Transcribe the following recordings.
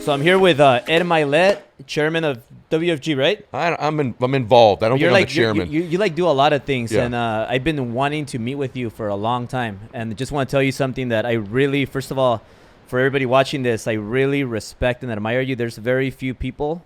So I'm here with Ed Mylett, chairman of WFG, right? I'm involved. I don't think I'm the chairman. You like do a lot of things, Yeah. and I've been wanting to meet with you for a long time. And just want to tell you something that I really, first of all, for everybody watching this, I really respect and admire you. There's very few people,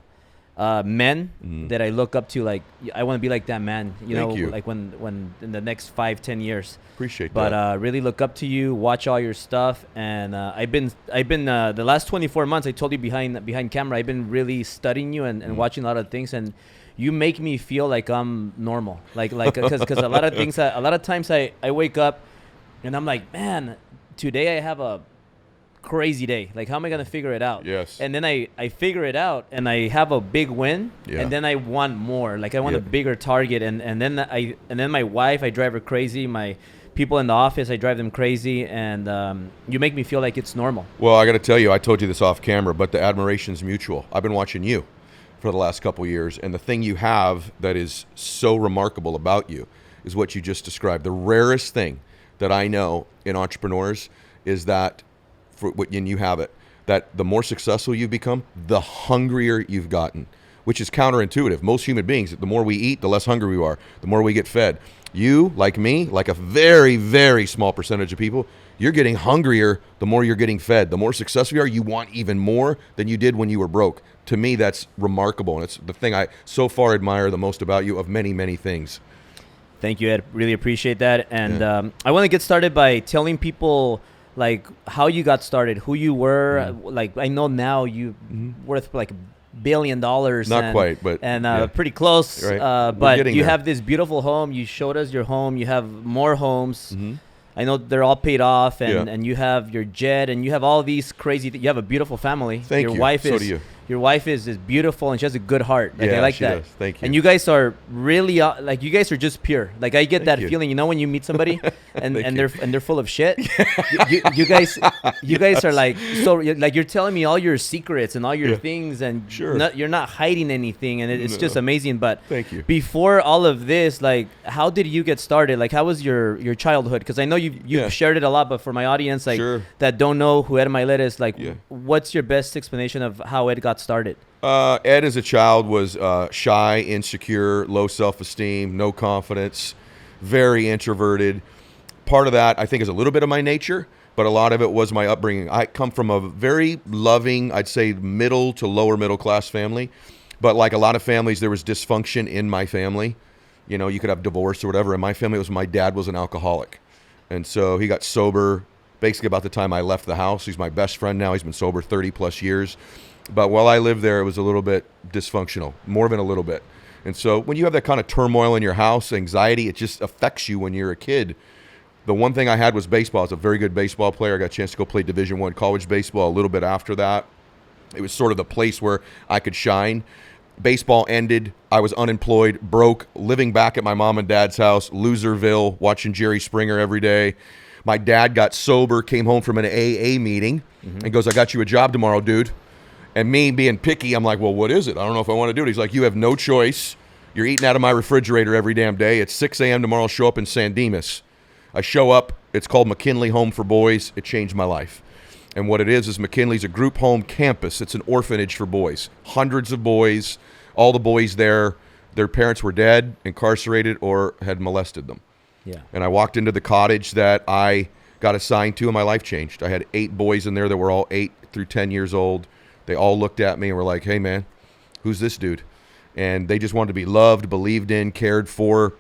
men, that I look up to. Like, I want to be like that man. Thank you. Like when in the next 5-10 years. Appreciate But that. really look up to you, watch all your stuff, and I've been the last 24 months. I told you behind camera, I've been really studying you and watching a lot of things, and you make me feel like I'm normal, like because a lot of things, a lot of times I wake up and I'm like, man, today I have a crazy day. Like, how am I gonna figure it out? Yes. And then I figure it out, and I have a big win, Yeah. and then I want more. Like, I want a Yep. bigger target, and then my wife, I drive her crazy. My people in the office, I drive them crazy, and you make me feel like it's normal. Well, I got to tell you, I told you this off camera, but the admiration's mutual. I've been watching you for the last couple of years, and the thing you have that is so remarkable about you is what you just described. The rarest thing that I know in entrepreneurs is that, and you have it, that the more successful you've become, the hungrier you've gotten, which is counterintuitive. Most human beings, the more we eat, the less hungry we are, the more we get fed. You, like me, like a very, very small percentage of people, you're getting hungrier the more you're getting fed. The more successful you are, you want even more than you did when you were broke. To me, that's remarkable, and it's the thing I so far admire the most about you of many, many things. Thank you, Ed. Really appreciate that. And Yeah. I want to get started by telling people, like, how you got started, who you were. Like, I know now you worth like $1 billion. Not quite, but yeah. Pretty close. Right. We're But getting you there. have this beautiful home. You showed us your home. You have more homes. I know they're all paid off, and, Yeah. and you have your jet, and you have all these crazy. You have a beautiful family. Thank your you. Wife So is do you. Your wife is beautiful, and she has a good heart. Like, I Yeah, like she that. does. Thank you. And you guys are really like, you guys are just pure. Like, I get Thank that you. feeling. You know, when you meet somebody and Thank they're full of shit. you guys are like, so like, you're telling me all your secrets and all your Yeah. things, and Sure. you're not hiding anything, and it's No. just amazing. But Thank you. before all of this, like, how did you get started? Like, how was your childhood? Because I know you've Yeah. shared it a lot, but for my audience, like, Sure. that don't know who Ed Mylett is, like, Yeah. what's your best explanation of how Ed got started? Ed, as a child, was shy, insecure, low self-esteem, no confidence, very introverted. Part of that, I think, is a little bit of my nature, but a lot of it was my upbringing. I come from a very loving, I'd say middle to lower middle class family, but like a lot of families, there was dysfunction in my family. You know, you could have divorce or whatever. In my family, it was my dad was an alcoholic, and so he got sober basically about the time I left the house. He's my best friend now. He's been sober 30 plus years. But while I lived there, it was a little bit dysfunctional, more than a little bit. And so when you have that kind of turmoil in your house, anxiety, it just affects you when you're a kid. The one thing I had was baseball. I was a very good baseball player. I got a chance to go play Division I college baseball a little bit after that. It was sort of the place where I could shine. Baseball ended. I was unemployed, broke, living back at my mom and dad's house, Loserville, watching Jerry Springer every day. My dad got sober, came home from an AA meeting, and goes, "I got you a job tomorrow, dude." And me being picky, I'm like, well, what is it? I don't know if I want to do it. He's like, you have no choice. You're eating out of my refrigerator every damn day. It's 6 a.m. tomorrow. Show up in San Dimas. I show up. It's called McKinley Home for Boys. It changed my life. And what it is McKinley's a group home campus. It's an orphanage for boys. Hundreds of boys. All the boys there, their parents were dead, incarcerated, or had molested them. Yeah. And I walked into the cottage that I got assigned to, and my life changed. I had 8 boys in there that were all 8 through 10 years old. They all looked at me and were like, hey, man, who's this dude? And they just wanted to be loved, believed in, cared for,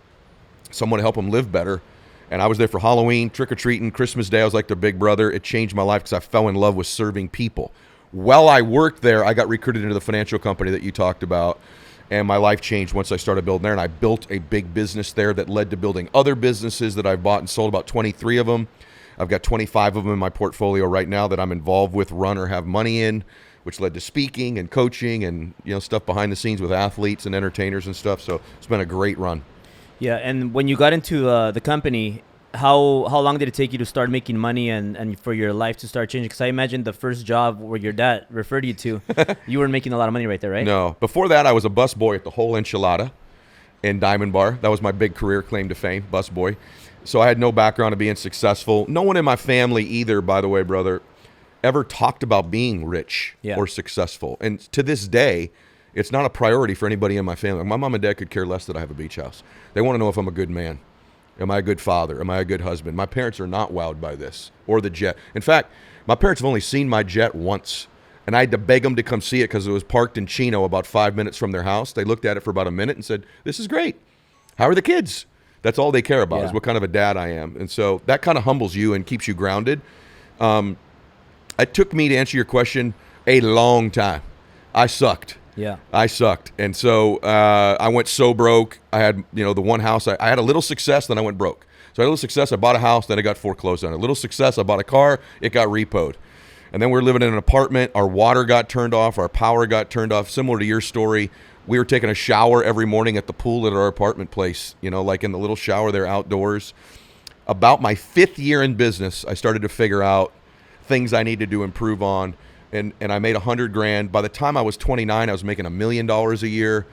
someone to help them live better. And I was there for Halloween, trick-or-treating, Christmas Day. I was like their big brother. It changed my life because I fell in love with serving people. While I worked there, I got recruited into the financial company that you talked about. And my life changed once I started building there. And I built a big business there that led to building other businesses that I've bought and sold, about 23 of them. I've got 25 of them in my portfolio right now that I'm involved with, run, or have money in, which led to speaking and coaching and, you know, stuff behind the scenes with athletes and entertainers and stuff. So it's been a great run. Yeah, and when you got into the company, how long did it take you to start making money and for your life to start changing? Because I imagine the first job where your dad referred you to, you weren't making a lot of money right there, right? No. Before that, I was a busboy at the Whole Enchilada in Diamond Bar. That was my big career claim to fame, busboy. So I had no background of being successful. No one in my family either, by the way, brother, ever talked about being rich Yeah. or successful. And to this day, it's not a priority for anybody in my family. My mom and dad could care less that I have a beach house. They want to know if I'm a good man. Am I a good father? Am I a good husband? My parents are not wowed by this or the jet. In fact, my parents have only seen my jet once. And I had to beg them to come see it because it was parked in Chino about 5 minutes from their house. They looked at it for about a minute and said, "This is great. How are the kids?" That's all they care about is what kind of a dad I am. And so that kind of humbles you and keeps you grounded. It took me, to answer your question, a long time. I sucked. Yeah. I sucked. And so I went so broke. I had, the one house. I had a little success, then I went broke. So I had a little success. I bought a house, then it got foreclosed on. A little success. I bought a car. It got repoed. And then we were living in an apartment. Our water got turned off. Our power got turned off. Similar to your story, we were taking a shower every morning at the pool at our apartment place, like in the little shower there outdoors. About my 5th year in business, I started to figure out things I needed to improve on. And I made $100,000. By the time I was 29, I was making $1 million a year.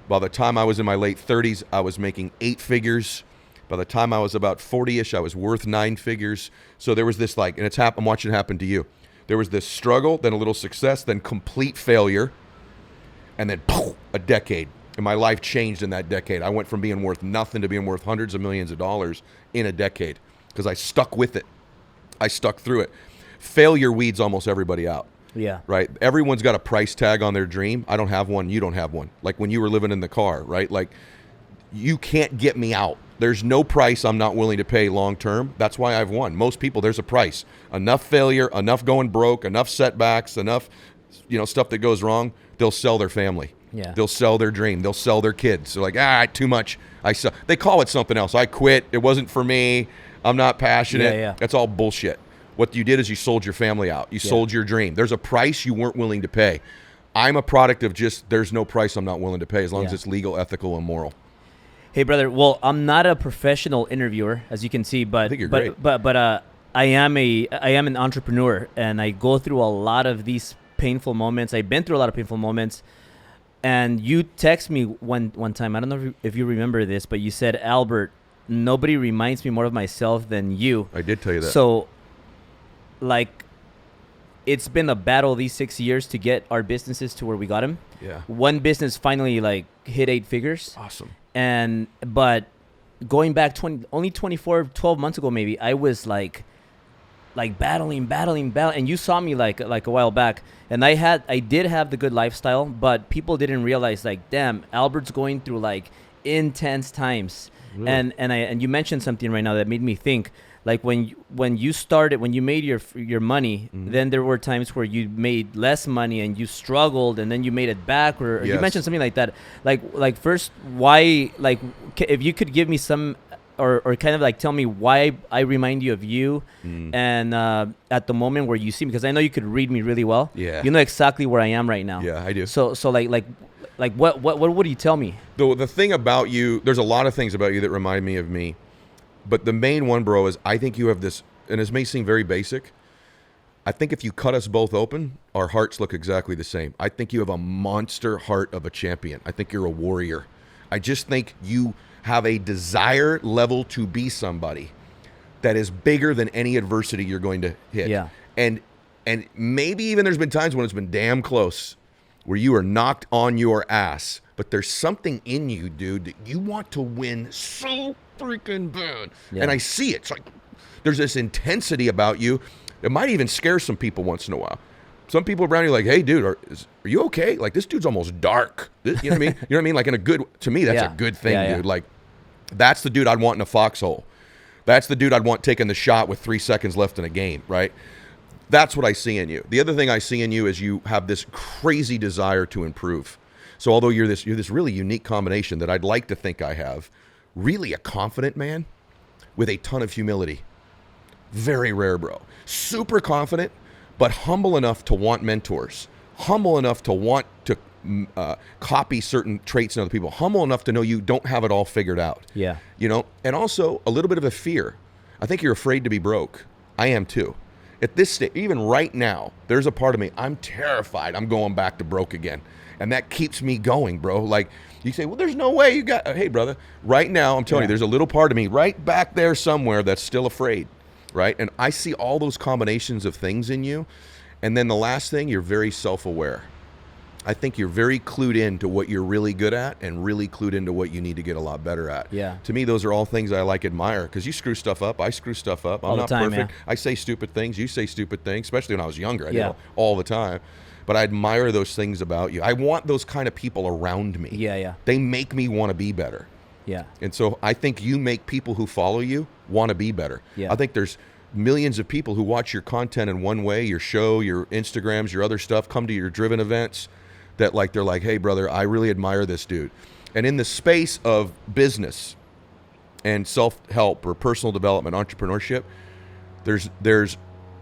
By the time I was in my late 30s, I was making 8 figures. By the time I was about 40-ish, I was worth 9 figures. So there was this and I'm watching it happen to you. There was this struggle, then a little success, then complete failure, and then a decade. And my life changed in that decade. I went from being worth nothing to being worth hundreds of millions of dollars in a decade because I stuck with it. I stuck through it. Failure weeds almost everybody out. Yeah. Right? Everyone's got a price tag on their dream. I don't have one. You don't have one. Like when you were living in the car, right? Like you can't get me out. There's no price I'm not willing to pay long term. That's why I've won. Most people, there's a price. Enough failure, enough going broke, enough setbacks, enough stuff that goes wrong, they'll sell their family. Yeah. They'll sell their dream. They'll sell their kids. They're like, too much. They call it something else. I quit. It wasn't for me. I'm not passionate. Yeah. That's all bullshit. What you did is you sold your family out. You sold your dream. There's a price you weren't willing to pay. I'm a product of there's no price I'm not willing to pay as long as it's legal, ethical, and moral. Hey, brother. Well, I'm not a professional interviewer, as you can see, but I think you're great. But I am an entrepreneur, and I go through a lot of these painful moments. I've been through a lot of painful moments, and you text me one time. I don't know if you remember this, but you said, "Albert, nobody reminds me more of myself than you." I did tell you that. So, it's been a battle these 6 years to get our businesses to where we got them. Yeah. One business finally hit 8 figures. Awesome. But going back 12 months ago, maybe I was battling, and you saw me like a while back, and I did have the good lifestyle, but people didn't realize damn, Albert's going through intense times. Really? And you mentioned something right now that made me think. When you made your money, then there were times where you made less money and you struggled, and then you made it back. Or you mentioned something like that. First, why? If you could give me some, or kind of tell me why I remind you of you, and at the moment where you see me, because I know you could read me really well. Yeah. You know exactly where I am right now. Yeah, I do. So what would you tell me? The thing about you, there's a lot of things about you that remind me of me. But the main one, bro, is I think you have this, and it may seem very basic. I think if you cut us both open, our hearts look exactly the same. I think you have a monster heart of a champion. I think you're a warrior. I just think you have a desire level to be somebody that is bigger than any adversity you're going to hit. Yeah. And maybe even there's been times when it's been damn close where you are knocked on your ass, but there's something in you, dude, that you want to win so freaking bad. Yeah. And I see it. It's there's this intensity about you. It might even scare some people once in a while. Some people around you are like, "Hey, dude, are you okay? This dude's almost dark." You know what I mean? You know what I mean? In a good, to me, that's a good thing, dude. That's the dude I'd want in a foxhole. That's the dude I'd want taking the shot with 3 seconds left in a game, right? That's what I see in you. The other thing I see in you is you have this crazy desire to improve. So although you're this really unique combination that I'd like to think I have, really a confident man with a ton of humility. Very rare, bro. Super confident, but humble enough to want mentors. Humble enough to want to copy certain traits in other people. Humble enough to know you don't have it all figured out. Yeah. And also a little bit of a fear. I think you're afraid to be broke. I am too. At this stage, even right now, there's a part of me, I'm terrified I'm going back to broke again. And that keeps me going, bro. You say, well, there's no way you got, hey, brother, right now, I'm telling you, there's a little part of me right back there somewhere that's still afraid. right? And I see all those combinations of things in you. And then the last thing, you're very self-aware. I think you're very clued in to what you're really good at and really clued into what you need to get a lot better at. Yeah. To me, those are all things I admire, because you screw stuff up. I screw stuff up. I'm not perfect. I say stupid things. You say stupid things, especially when I was younger. I did all the time. But I admire those things about you. I want those kind of people around me. Yeah. They make me want to be better. Yeah. And so I think you make people who follow you want to be better. Yeah. I think there's millions of people who watch your content in one way, your show, your Instagrams, your other stuff, come to your driven events, that like they're like, hey brother, I really admire this dude. And in the space of business and self-help or personal development, entrepreneurship, there's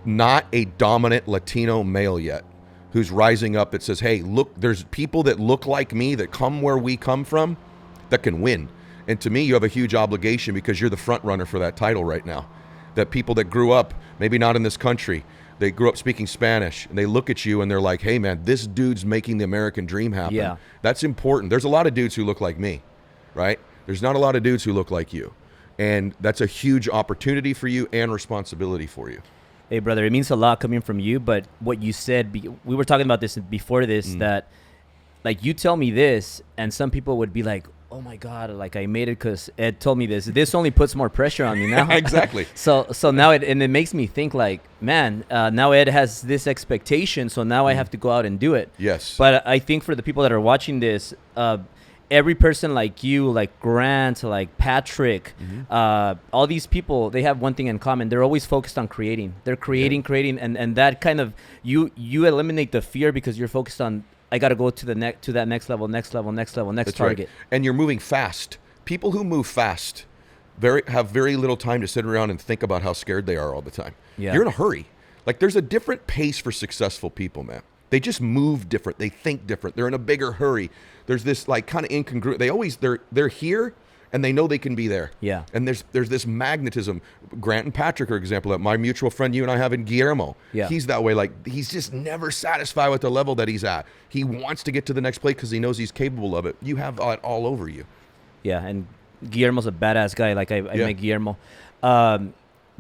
not a dominant Latino male yet who's rising up that says, hey, look, there's people that look like me that come where we come from that can win. And to me, you have a huge obligation, because you're the front runner for that title right now. That people that grew up, maybe not in this country, they grew up speaking Spanish, and they look at you and they're like, hey man, this dude's making the American dream happen. Yeah. That's important. There's a lot of dudes who look like me, right? There's not a lot of dudes who look like you. And that's a huge opportunity for you and responsibility for you. Hey brother, it means a lot coming from you, but what you said, we were talking about this before this, that like you tell me this and some people would be like, oh my God, like I made it because Ed told me this. This only puts more pressure on me now. Exactly. So now it makes me think like, man, now Ed has this expectation, so now I have to go out and do it. Yes. But I think for the people that are watching this, every person like you, like Grant, like Patrick, all these people, they have one thing in common. They're always focused on creating. They're creating, and that kind of, you eliminate the fear because you're focused on, I got to go to that next level, next That's target. Right. And you're moving fast. People who move fast have very little time to sit around and think about how scared they are all the time. Yeah. You're in a hurry. Like there's a different pace for successful people, man. They just move different. They think different. They're in a bigger hurry. There's this like kind of incongruent. They're here and they know they can be there. Yeah. And there's this magnetism. Grant and Patrick are example of that. My mutual friend you and I have in Guillermo. Yeah. He's that way. Like he's just never satisfied with the level that he's at. He wants to get to the next place because he knows he's capable of it. You have that all over you. Yeah, and Guillermo's a badass guy. Like I met Guillermo.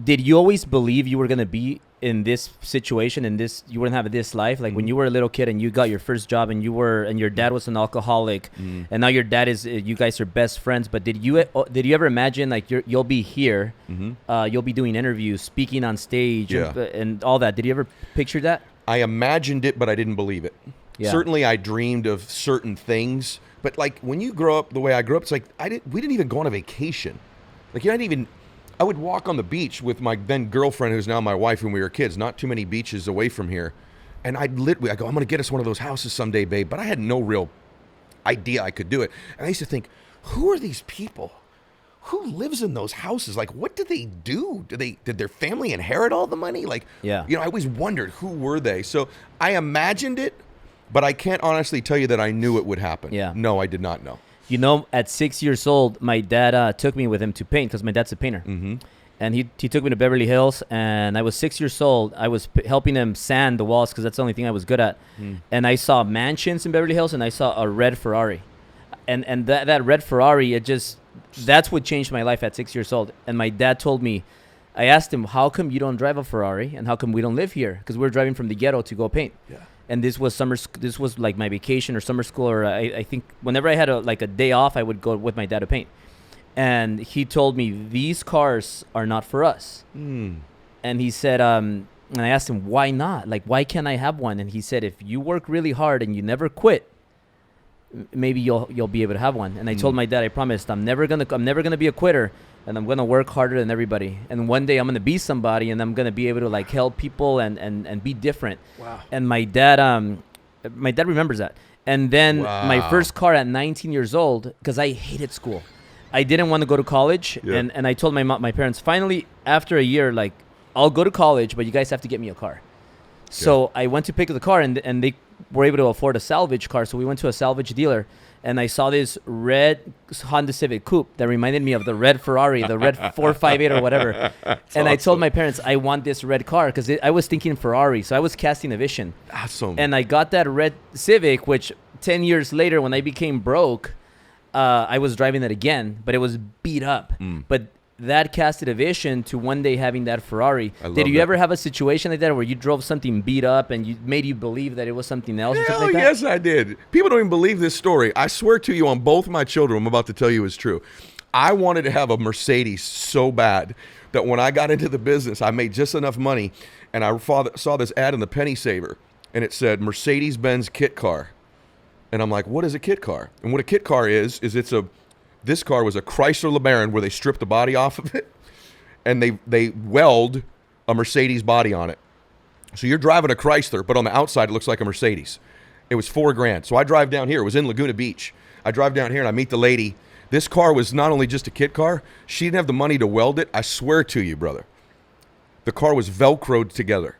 Did you always believe you were gonna be in this situation, you wouldn't have this life? Like when you were a little kid and you got your first job and your dad was an alcoholic, and now your dad is, you guys are best friends. But did you ever imagine like you'll be here, you'll be doing interviews, speaking on stage, and all that? Did you ever picture that? I imagined it, but I didn't believe it. Yeah. Certainly, I dreamed of certain things, but like when you grow up the way I grew up, it's like we didn't even go on a vacation. Like you didn't even. I would walk on the beach with my then girlfriend, who's now my wife, when we were kids, not too many beaches away from here. And I go, I'm going to get us one of those houses someday, babe. But I had no real idea I could do it. And I used to think, who are these people? Who lives in those houses? Like, what do they do? Did their family inherit all the money? Like, I always wondered, who were they? So I imagined it, but I can't honestly tell you that I knew it would happen. Yeah. No, I did not know. You know, at 6 years old, my dad took me with him to paint because my dad's a painter. Mm-hmm. And he took me to Beverly Hills, and I was 6 years old. I was helping him sand the walls because that's the only thing I was good at. And I saw mansions in Beverly Hills, and I saw a red Ferrari. And that red Ferrari, that's what changed my life at 6 years old. And my dad told me, I asked him, how come you don't drive a Ferrari, and how come we don't live here? Because we're driving from the ghetto to go paint. Yeah. And this was this was like my vacation or summer school, or I think whenever I had a day off, I would go with my dad to paint. And he told me, these cars are not for us. And he said, and I asked him, why not? Like, why can't I have one? And he said, if you work really hard and you never quit, maybe you'll be able to have one. And I told my dad, I promised, I'm never gonna be a quitter, and I'm gonna work harder than everybody. And one day I'm gonna be somebody, and I'm gonna be able to like help people and be different. Wow. And my dad remembers that. And then my first car at 19 years old, because I hated school. I didn't want to go to college, and I told my parents, finally, after a year, like, I'll go to college, but you guys have to get me a car. So I went to pick up the car, and they were able to afford a salvage car, so we went to a salvage dealer, and I saw this red Honda Civic Coupe that reminded me of the red Ferrari, the red 458 or whatever. And awesome. I told my parents, I want this red car, because I was thinking Ferrari, so I was casting a vision. Awesome. And I got that red Civic, which 10 years later, when I became broke, I was driving it again, but it was beat up. But that casted a vision to one day having that Ferrari. Did you ever have a situation like that where you drove something beat up and you made you believe that it was something else? Or something like that? Yes, I did. People don't even believe this story. I swear to you on both my children, I'm about to tell you is true. I wanted to have a Mercedes so bad that when I got into the business, I made just enough money, and I saw this ad in the Penny Saver, and it said Mercedes-Benz kit car. And I'm like, what is a kit car? And what a kit car is this car was a Chrysler LeBaron where they stripped the body off of it and they weld a Mercedes body on it. So you're driving a Chrysler, but on the outside it looks like a Mercedes. It was $4,000. So I drive down here. It was in Laguna Beach. I drive down here and I meet the lady. This car was not only just a kit car, she didn't have the money to weld it. I swear to you, brother. The car was velcroed together.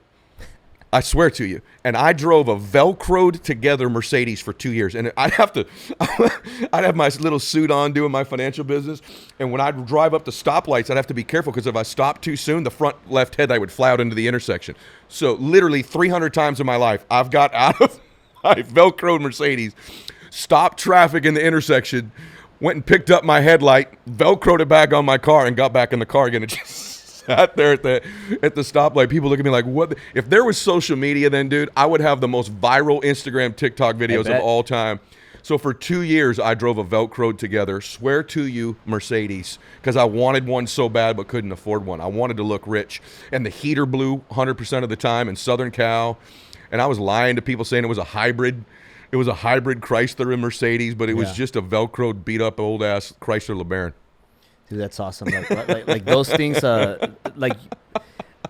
I swear to you. And I drove a velcroed together Mercedes for 2 years. And I'd have my little suit on doing my financial business. And when I'd drive up to stoplights, I'd have to be careful because if I stopped too soon, the front left headlight would fly out into the intersection. So literally 300 times in my life, I've got out of my velcroed Mercedes, stopped traffic in the intersection, went and picked up my headlight, velcroed it back on my car, and got back in the car again. It just sat there at the stoplight. People look at me like, what? If there was social media then, dude, I would have the most viral Instagram, TikTok videos of all time. So for 2 years, I drove a velcroed together, swear to you, Mercedes, because I wanted one so bad but couldn't afford one. I wanted to look rich. And the heater blew 100% of the time in Southern Cal. And I was lying to people saying it was a hybrid. It was a hybrid Chrysler and Mercedes, but it was just a velcroed, beat-up, old-ass Chrysler LeBaron. Dude, that's awesome. Like those things, like...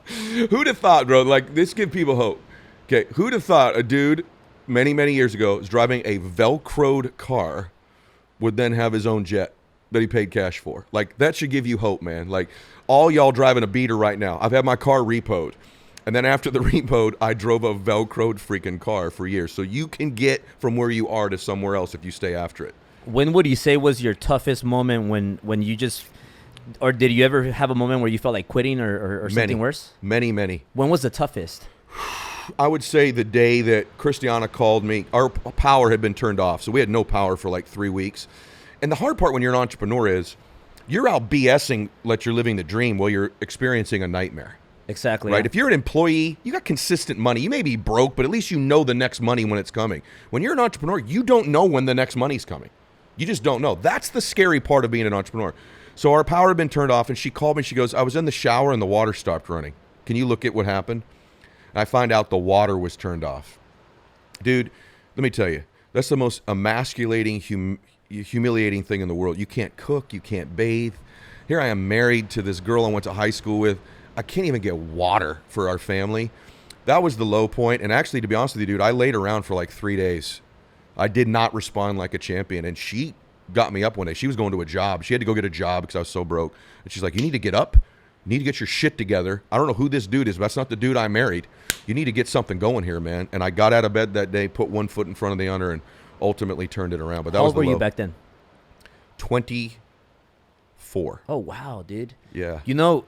Who'd have thought, bro? Like, this give people hope. Okay, who'd have thought a dude many, many years ago was driving a velcroed car would then have his own jet that he paid cash for? Like, that should give you hope, man. Like, all y'all driving a beater right now. I've had my car repoed. And then after the repoed, I drove a velcroed freaking car for years. So you can get from where you are to somewhere else if you stay after it. When would you say was your toughest moment when you just, or did you ever have a moment where you felt like quitting or something worse? Many. When was the toughest? I would say the day that Christiana called me. Our power had been turned off, so we had no power for like 3 weeks. And the hard part when you're an entrepreneur is you're out BSing like you're living the dream while you're experiencing a nightmare. Exactly. Right. Yeah. If you're an employee, you got consistent money. You may be broke, but at least you know the next money when it's coming. When you're an entrepreneur, you don't know when the next money's coming. You just don't know. That's the scary part of being an entrepreneur. So our power had been turned off, and she called me. She goes, I was in the shower and the water stopped running. Can you look at what happened? And I find out the water was turned off. Dude, let me tell you, that's the most emasculating, humiliating thing in the world. You can't cook. You can't bathe. Here I am married to this girl I went to high school with. I can't even get water for our family. That was the low point. And actually, to be honest with you, dude, I laid around for like 3 days. I did not respond like a champion. And she got me up one day. She was going to a job. She had to go get a job because I was so broke. And she's like, you need to get up. You need to get your shit together. I don't know who this dude is, but that's not the dude I married. You need to get something going here, man. And I got out of bed that day, put one foot in front of the other, and ultimately turned it around. But that How was old the were low. you back then? 24. Oh, wow, dude. Yeah. You know,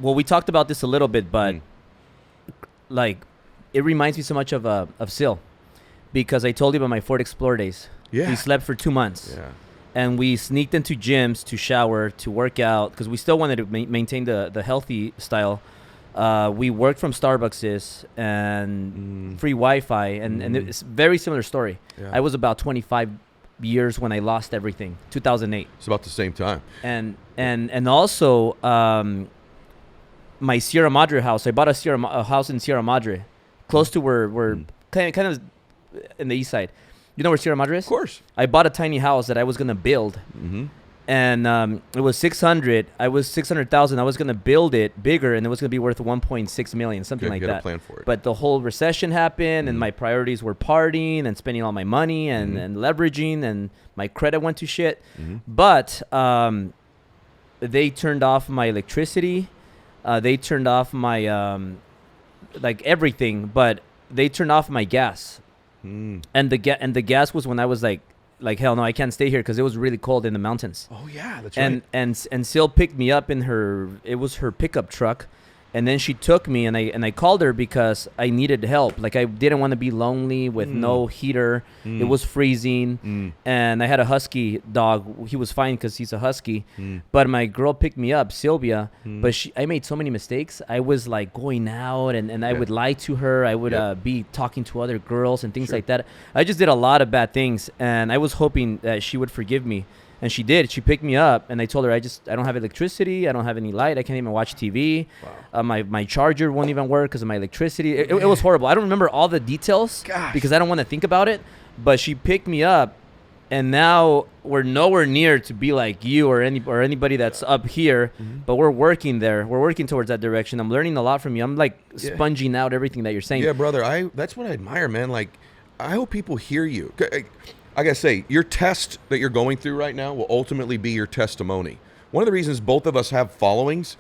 well, we talked about this a little bit, but like, it reminds me so much of Sil, because I told you about my Ford Explorer days. Yeah. We slept for 2 months. Yeah. And we sneaked into gyms to shower, to work out, because we still wanted to maintain the healthy style. We worked from Starbucks and free Wi-Fi, and it's a very similar story. Yeah. I was about 25 years when I lost everything, 2008. It's about the same time. And also my Sierra Madre house. I bought a house in Sierra Madre, close to where kind of in the east side. You know where Sierra Madre is? Of course. I bought a tiny house that I was gonna build, and it was 600. I was 600,000. I was gonna build it bigger, and it was gonna be worth 1.6 million, something like Get that. a plan for it. But the whole recession happened, and my priorities were partying and spending all my money and leveraging, and my credit went to shit. But they turned off my electricity. They turned off my like everything, but they turned off my gas. And the gas was when I was like hell no, I can't stay here because it was really cold in the mountains. Oh yeah, that's right. And Sil picked me up in her pickup truck, And then she took me, and I called her because I needed help. Like, I didn't want to be lonely with no heater. It was freezing. And I had a husky dog. He was fine because he's a husky. But my girl picked me up, Sylvia. But I made so many mistakes. I was like going out, and I would lie to her. I would be talking to other girls and things like that. I just did a lot of bad things. And I was hoping that she would forgive me. And she did. She picked me up, and I told her, I don't have electricity. I don't have any light. I can't even watch TV. Wow. My charger won't even work because of my electricity. It was horrible. I don't remember all the details because I don't want to think about it. But she picked me up, and now we're nowhere near to be like you or anybody that's up here. But we're working there. We're working towards that direction. I'm learning a lot from you. I'm like sponging out everything that you're saying. Yeah, brother. That's what I admire, man. Like, I hope people hear you. I gotta say, your test that you're going through right now will ultimately be your testimony. One of the reasons both of us have followings,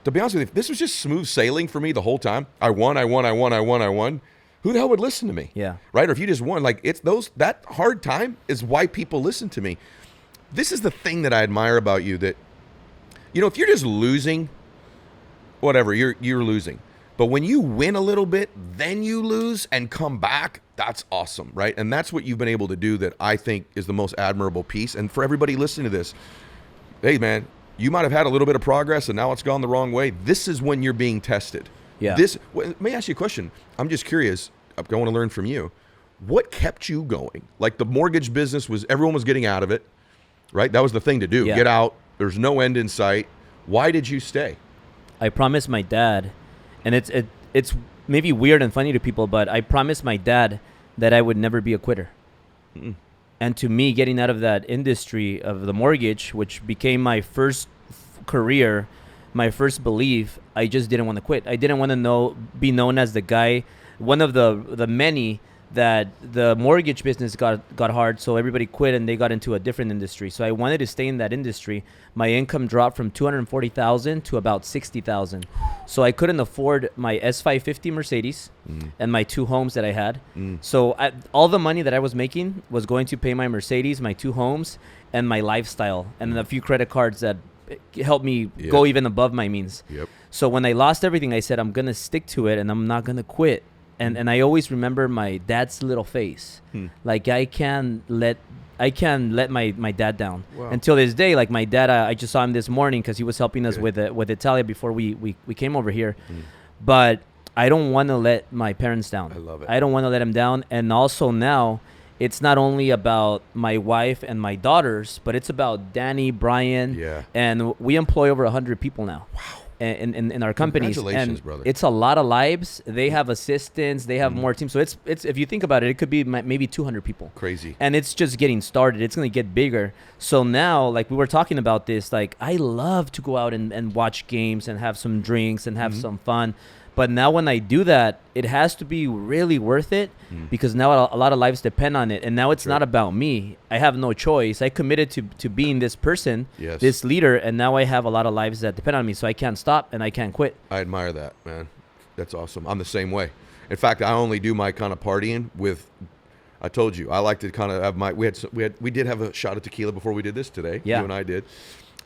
to be honest with you, if this was just smooth sailing for me the whole time, I won, who the hell would listen to me? Yeah. Right? Or if you just won, like, that hard time is why people listen to me. This is the thing that I admire about you, that, if you're just losing, whatever, you're losing. But when you win a little bit, then you lose and come back, that's awesome, right? And that's what you've been able to do that I think is the most admirable piece. And for everybody listening to this, hey, man, you might have had a little bit of progress and now it's gone the wrong way. This is when you're being tested. Yeah. Let me ask you a question. I'm just curious. I want to learn from you. What kept you going? Like, the mortgage business everyone was getting out of it, right? That was the thing to do. Yeah. Get out. There's no end in sight. Why did you stay? I promised my dad, and it's maybe weird and funny to people, but I promised my dad that I would never be a quitter. And to me, getting out of that industry of the mortgage, which became my first career, my first belief, I just didn't want to quit. I didn't want to be known as the guy, one of the many that the mortgage business got hard, so everybody quit and they got into a different industry. So I wanted to stay in that industry. My income dropped from $240,000 to about $60,000. So I couldn't afford my S550 Mercedes and my 2 homes that I had. So all the money that I was making was going to pay my Mercedes, my 2 homes, and my lifestyle, and a few credit cards that helped me go even above my means. So when I lost everything, I said, I'm going to stick to it and I'm not going to quit. And I always remember my dad's little face. Like, I can't let my dad down. Wow. Until this day. Like, my dad, I just saw him this morning because he was helping us with Italia before we came over here. But I don't want to let my parents down. I love it. I don't want to let them down. And also now, it's not only about my wife and my daughters, but it's about Danny, Brian. Yeah. And we employ over 100 people now. Wow. In our companies, Congratulations, and brother. it's a lot of lives. They have assistants, they have more teams. So it's if you think about it, it could be maybe 200 people. Crazy. And it's just getting started. It's going to get bigger. So now, like we were talking about this, like, I love to go out and watch games and have some drinks and have some fun. But now when I do that, it has to be really worth it because now a lot of lives depend on it. And now it's not about me. I have no choice. I committed to being this person, this leader, and now I have a lot of lives that depend on me. So I can't stop and I can't quit. I admire that, man. That's awesome. I'm the same way. In fact, I only do my kind of partying with, I told you, I like to kind of have we did have a shot of tequila before we did this today. Yeah. You and I did.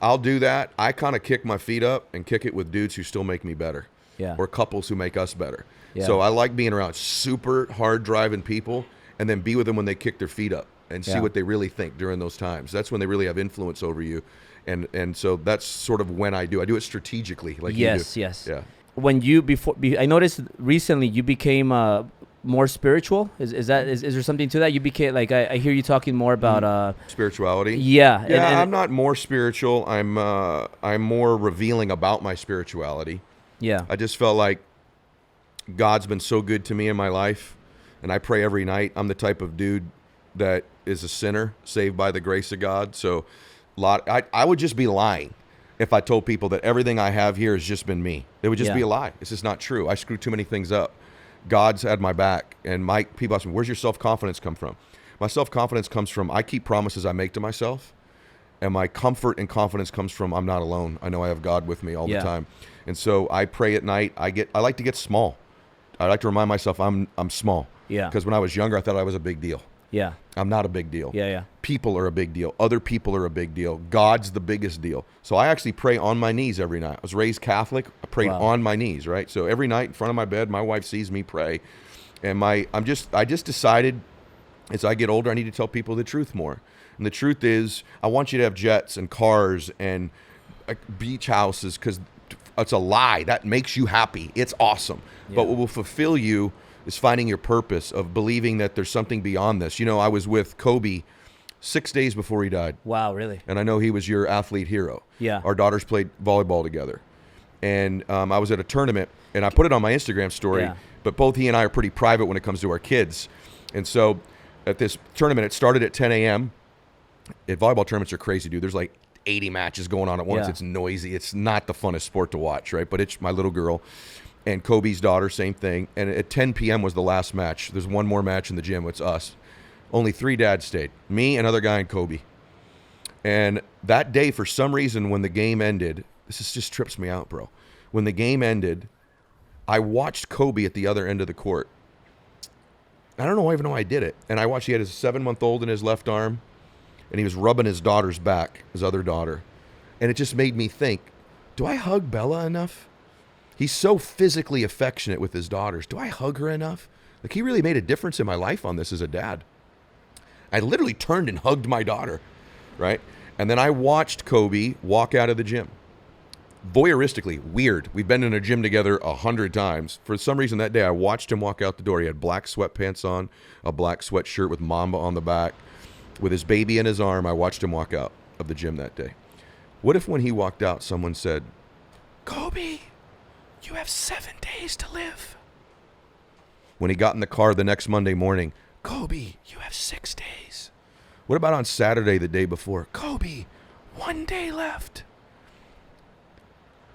I'll do that. I kind of kick my feet up and kick it with dudes who still make me better. Yeah. Or couples who make us better. Yeah. So I like being around super hard driving people and then be with them when they kick their feet up and see what they really think during those times. That's when they really have influence over you. And so that's sort of when I do it strategically, like you do. Yes. Yeah. When you I noticed recently you became more spiritual. Is there something to that? You became, like, I hear you talking more about spirituality. Yeah. Yeah, and I'm not more spiritual. I'm more revealing about my spirituality. Yeah. I just felt like God's been so good to me in my life, and I pray every night. I'm the type of dude that is a sinner saved by the grace of God. So I would just be lying if I told people that everything I have here has just been me. It would just be a lie. It's just not true. I screw too many things up. God's had my back, and people ask me, where's your self-confidence come from? My self-confidence comes from I keep promises I make to myself, and my comfort and confidence comes from I'm not alone. I know I have God with me all the time. And so I pray at night. I like to get small. I like to remind myself I'm small. Yeah. Because when I was younger, I thought I was a big deal. Yeah. I'm not a big deal. Yeah. People are a big deal. Other people are a big deal. God's the biggest deal. So I actually pray on my knees every night. I was raised Catholic. I prayed on my knees, right? So every night in front of my bed, my wife sees me pray. And I just decided as I get older, I need to tell people the truth more. And the truth is, I want you to have jets and cars and beach houses, because it's a lie. That makes you happy. It's awesome. Yeah. But what will fulfill you is finding your purpose, of believing that there's something beyond this. You know, I was with Kobe 6 days before he died. Wow, really? And I know he was your athlete hero. Yeah. Our daughters played volleyball together. And I was at a tournament, and I put it on my Instagram story, but both he and I are pretty private when it comes to our kids. And so at this tournament, it started at 10 a.m. Volleyball tournaments are crazy, dude. There's like 80 matches going on at once. Yeah. It's noisy. It's not the funnest sport to watch, right? But it's my little girl. And Kobe's daughter, same thing. And at 10 p.m. was the last match. There's one more match in the gym. It's us. Only 3 dads stayed. Me, another guy, and Kobe. And that day, for some reason, when the game ended, just trips me out, bro. When the game ended, I watched Kobe at the other end of the court. I don't even know why I did it. And I watched, he had his 7-month-old in his left arm, and he was rubbing his daughter's back, his other daughter. And it just made me think, do I hug Bella enough? He's so physically affectionate with his daughters. Do I hug her enough? Like, he really made a difference in my life on this as a dad. I literally turned and hugged my daughter, right? And then I watched Kobe walk out of the gym. Voyeuristically, weird. We've been in a gym together 100 times. For some reason that day, I watched him walk out the door. He had black sweatpants on, a black sweatshirt with Mamba on the back. With his baby in his arm, I watched him walk out of the gym that day. What if when he walked out, someone said, Kobe, you have 7 days to live. When he got in the car the next Monday morning, Kobe, you have 6 days. What about on Saturday, the day before? Kobe, 1 day left.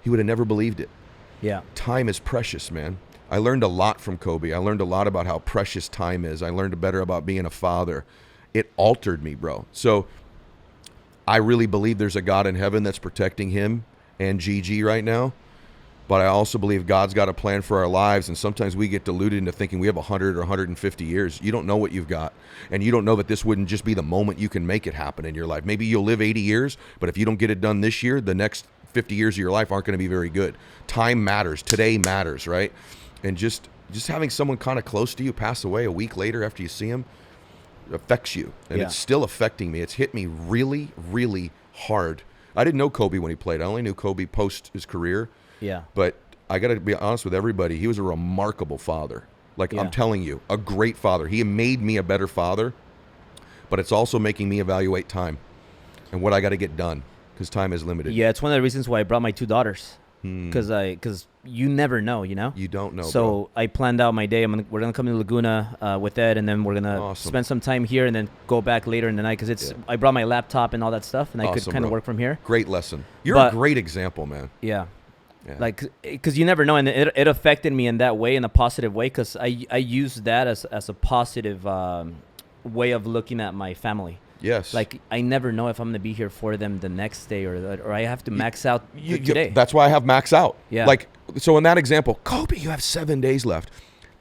He would have never believed it. Yeah. Time is precious, man. I learned a lot from Kobe. I learned a lot about how precious time is. I learned better about being a father. It altered me, bro. So I really believe there's a God in heaven that's protecting him and Gigi right now. But I also believe God's got a plan for our lives, and sometimes we get deluded into thinking we have 100 or 150 years. You don't know what you've got, and you don't know that this wouldn't just be the moment you can make it happen in your life. Maybe you'll live 80 years, but if you don't get it done this year, the next 50 years of your life aren't going to be very good. Time matters. Today matters, right? And just having someone kind of close to you pass away a week later after you see him affects you, and it's still affecting me. It's hit me really, really hard. I didn't know Kobe when he played. I only knew Kobe post his career. Yeah. But I got to be honest with everybody. He was a remarkable father. Like, I'm telling you, a great father. He made me a better father, but it's also making me evaluate time and what I got to get done, because time is limited. Yeah, it's one of the reasons why I brought my 2 daughters, because you never know, you know? You don't know, So bro. I planned out my day. We're going to come to Laguna with Ed, and then we're going to spend some time here and then go back later in the night, because I brought my laptop and all that stuff, and I could kind of work from here. Great lesson. You're a great example, man. Yeah. Like, because you never know, and it affected me in that way, in a positive way, because I use that as a positive way of looking at my family. Yes. Like, I never know if I'm going to be here for them the next day, or I have to max out today. That's why I have max out. Yeah. Like, so in that example, Kobe, you have 7 days left.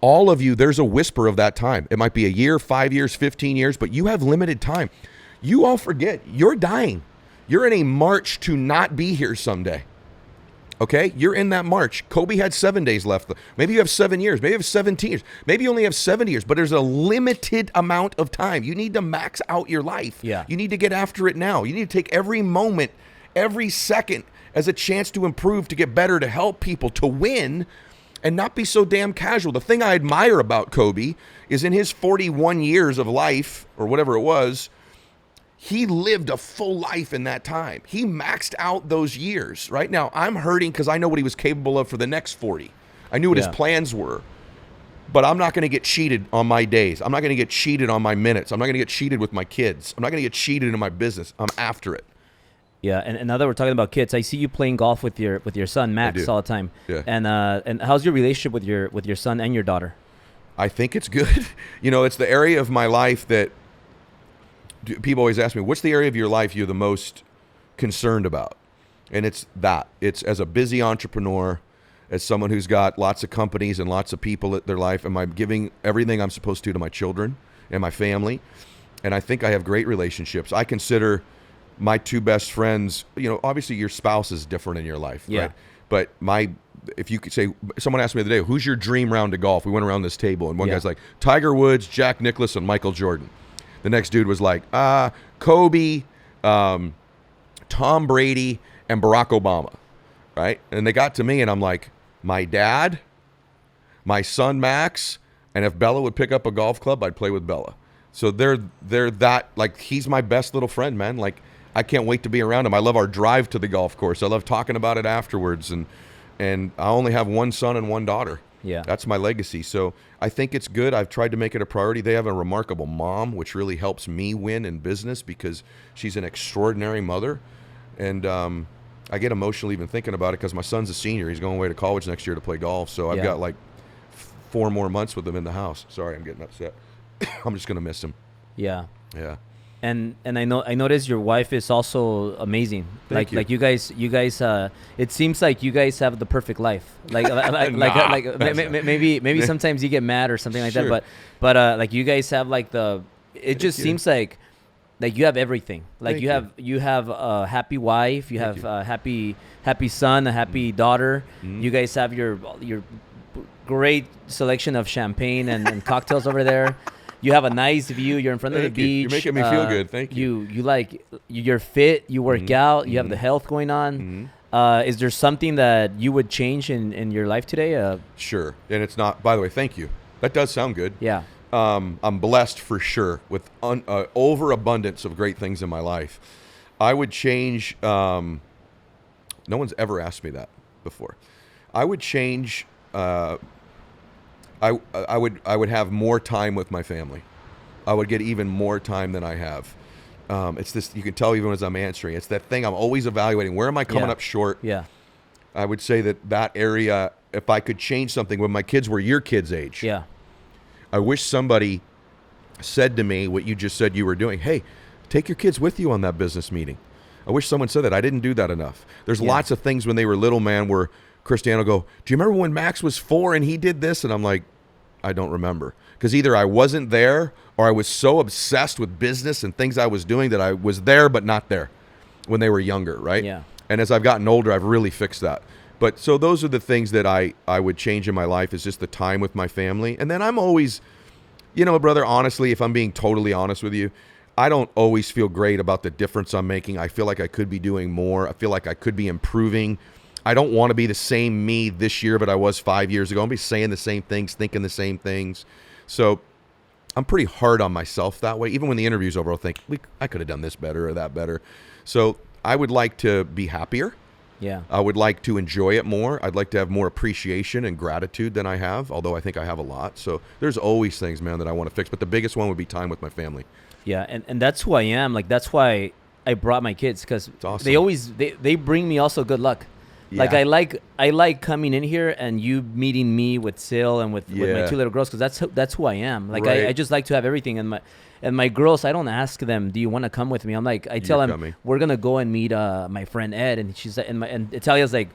All of you, there's a whisper of that time. It might be a year, 5 years, 15 years, but you have limited time. You all forget, you're dying. You're in a march to not be here someday. Okay, you're in that march. Kobe had 7 days left. Maybe you have 7 years. Maybe you have 17 years. Maybe you only have 70 years, but there's a limited amount of time. You need to max out your life. Yeah. You need to get after it now. You need to take every moment, every second as a chance to improve, to get better, to help people, to win, and not be so damn casual. The thing I admire about Kobe is in his 41 years of life, or whatever it was, he lived a full life in that time. He maxed out those years. Right now, I'm hurting because I know what he was capable of for the next 40. I knew what his plans were. But I'm not going to get cheated on my days. I'm not going to get cheated on my minutes. I'm not going to get cheated with my kids. I'm not going to get cheated in my business. I'm after it. Yeah, and now that we're talking about kids, I see you playing golf with your son Max all the time. Yeah. And how's your relationship with your son and your daughter? I think it's good. You know, it's the area of my life that people always ask me, what's the area of your life you're the most concerned about? And it's that. It's, as a busy entrepreneur, as someone who's got lots of companies and lots of people at their life, am I giving everything I'm supposed to my children? and my family. And I think I have great relationships. I consider my two best friends, obviously your spouse is different in your life, right? But if you could say, someone asked me the other day, who's your dream round of golf? We went around this table, and one guy's like, Tiger Woods, Jack Nicklaus, and Michael Jordan. The next dude was like, Kobe, Tom Brady, and Barack Obama, right? And they got to me, and I'm like, my dad, my son Max, and if Bella would pick up a golf club, I'd play with Bella. So they're that, like, he's my best little friend, man. Like, I can't wait to be around him. I love our drive to the golf course. I love talking about it afterwards. And I only have one son and one daughter. Yeah. That's my legacy. So I think it's good. I've tried to make it a priority. They have a remarkable mom, which really helps me win in business because she's an extraordinary mother. And I get emotional even thinking about it because my son's a senior. He's going away to college next year to play golf. So I've got like 4 more months with him in the house. Sorry, I'm getting upset. I'm just going to miss him. Yeah. Yeah. And I noticed your wife is also amazing. Thank you. Like you guys it seems like you guys have the perfect life. Like maybe sometimes you get mad or something like that, but like you guys have like it just seems like you have everything. Like you have a happy wife, you have a happy son, a happy daughter. Mm-hmm. You guys have your great selection of champagne and cocktails over there. You have a nice view. You're in front of the beach. You're making me feel good. Thank you. You're fit. You work out. You have the health going on. Is there something that you would change in your life today? Sure. And it's not, by the way, thank you. That does sound good. Yeah. I'm blessed for sure with overabundance of great things in my life. I would change, no one's ever asked me that before. I would change, I would have more time with my family. I would get even more time than I have. It's this, you can tell even as I'm answering, it's that thing I'm always evaluating. Where am I coming up short? Yeah. I would say that area, if I could change something when my kids were your kids' age. Yeah. I wish somebody said to me what you just said you were doing. Hey, take your kids with you on that business meeting. I wish someone said that. I didn't do that enough. There's lots of things when they were little, man, where Cristiano go, do you remember when Max was 4 and he did this? And I'm like, I don't remember. Because either I wasn't there or I was so obsessed with business and things I was doing that I was there but not there when they were younger, right? Yeah. And as I've gotten older, I've really fixed that. But so those are the things that I would change in my life is just the time with my family. And then I'm always, brother, honestly, if I'm being totally honest with you, I don't always feel great about the difference I'm making. I feel like I could be doing more. I feel like I could be improving. I don't want to be the same me this year, but I was 5 years ago. I'll be saying the same things, thinking the same things. So I'm pretty hard on myself that way. Even when the interview's over, I'll think, I could have done this better or that better. So I would like to be happier. Yeah. I would like to enjoy it more. I'd like to have more appreciation and gratitude than I have, although I think I have a lot. So there's always things, man, that I want to fix. But the biggest one would be time with my family. Yeah, and that's who I am. Like, that's why I brought my kids, because awesome. they bring me also good luck. Yeah. Like I like coming in here and you meeting me with Sil and with my 2 little girls, because that's who I am. Like I just like to have everything. And my girls, I don't ask them, do you want to come with me? I'm like, I tell them we're gonna go and meet my friend Ed, and she's and Italia's like,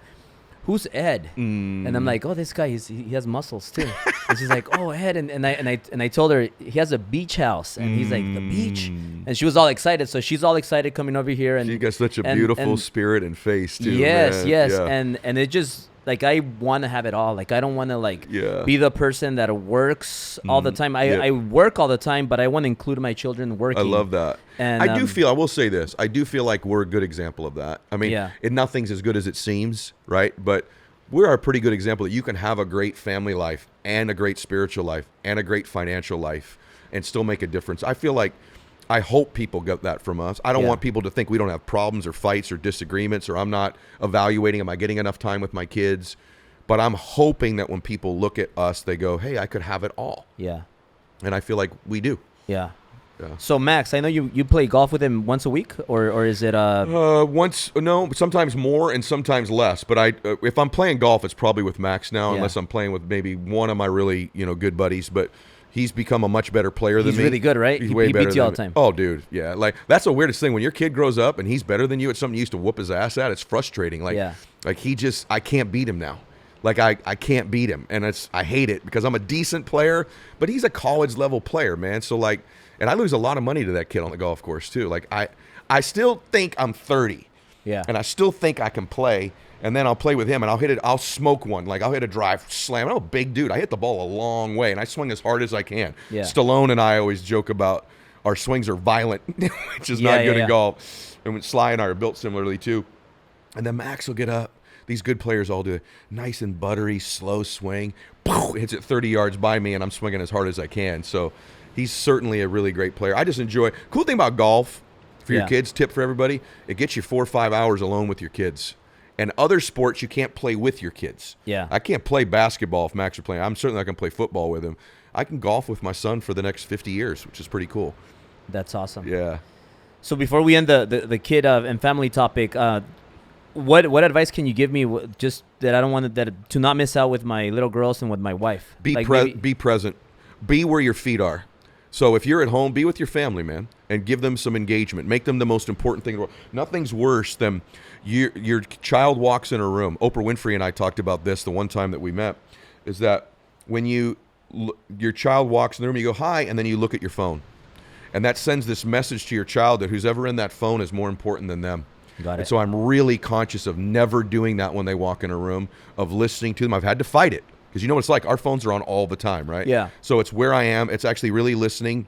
who's Ed? And I'm like, oh, this guy, he has muscles too. And she's like, oh, Ed, and I told her he has a beach house, and he's like, the beach, and she was all excited. So she's all excited coming over here, and she got such a beautiful spirit and face too. Yes, man. yes, yeah. and it just, like, I want to have it all. Like, I don't want to be the person that works all the time. I work all the time, but I want to include my children working. I love that. And I will say this. I do feel like we're a good example of that. I mean, nothing's as good as it seems, right? But we're a pretty good example that you can have a great family life and a great spiritual life and a great financial life and still make a difference. I hope people get that from us. I don't want people to think we don't have problems or fights or disagreements, or I'm not evaluating, am I getting enough time with my kids? But I'm hoping that when people look at us, they go, hey, I could have it all. Yeah. And I feel like we do. Yeah. So Max, I know you play golf with him once a week, or is it sometimes more and sometimes less. But if I'm playing golf, it's probably with Max now, unless I'm playing with maybe one of my really good buddies. But he's become a much better player than me. He's really good, right? He's way he better beats you all than the time. Oh, dude, yeah. Like, that's the weirdest thing. When your kid grows up and he's better than you at something you used to whoop his ass at, it's frustrating. Like, I can't beat him now. Like I can't beat him, and I hate it because I'm a decent player, but he's a college level player, man. So like, and I lose a lot of money to that kid on the golf course too. Like I still think I'm 30, and I still think I can play. And then I'll play with him, and I'll smoke one. Like, I'll hit a drive, slam. I'm a big dude. I hit the ball a long way, and I swing as hard as I can. Yeah. Stallone and I always joke about our swings are violent, which is not good in golf. And when Sly and I are built similarly, too. And then Max will get up. These good players all do a nice and buttery, slow swing. Hits it 30 yards by me, and I'm swinging as hard as I can. So he's certainly a really great player. I just enjoy – cool thing about golf for your kids, tip for everybody, it gets you 4 or 5 hours alone with your kids. And other sports, you can't play with your kids. Yeah. I can't play basketball if Max are playing. I'm certainly not going to play football with him. I can golf with my son for the next 50 years, which is pretty cool. That's awesome. Yeah. So before we end the kid and family topic, what advice can you give me just that I don't want to not miss out with my little girls and with my wife? Be present. Be where your feet are. So if you're at home, be with your family, man, and give them some engagement. Make them the most important thing in the world. Nothing's worse than your child walks in a room. Oprah Winfrey and I talked about this the one time that we met, is that when your child walks in the room, you go, hi, and then you look at your phone. And that sends this message to your child that who's ever in that phone is more important than them. Got it. And so I'm really conscious of never doing that when they walk in a room, of listening to them. I've had to fight it. Because you know what it's like. Our phones are on all the time, right? Yeah. So it's where I am. It's actually really listening.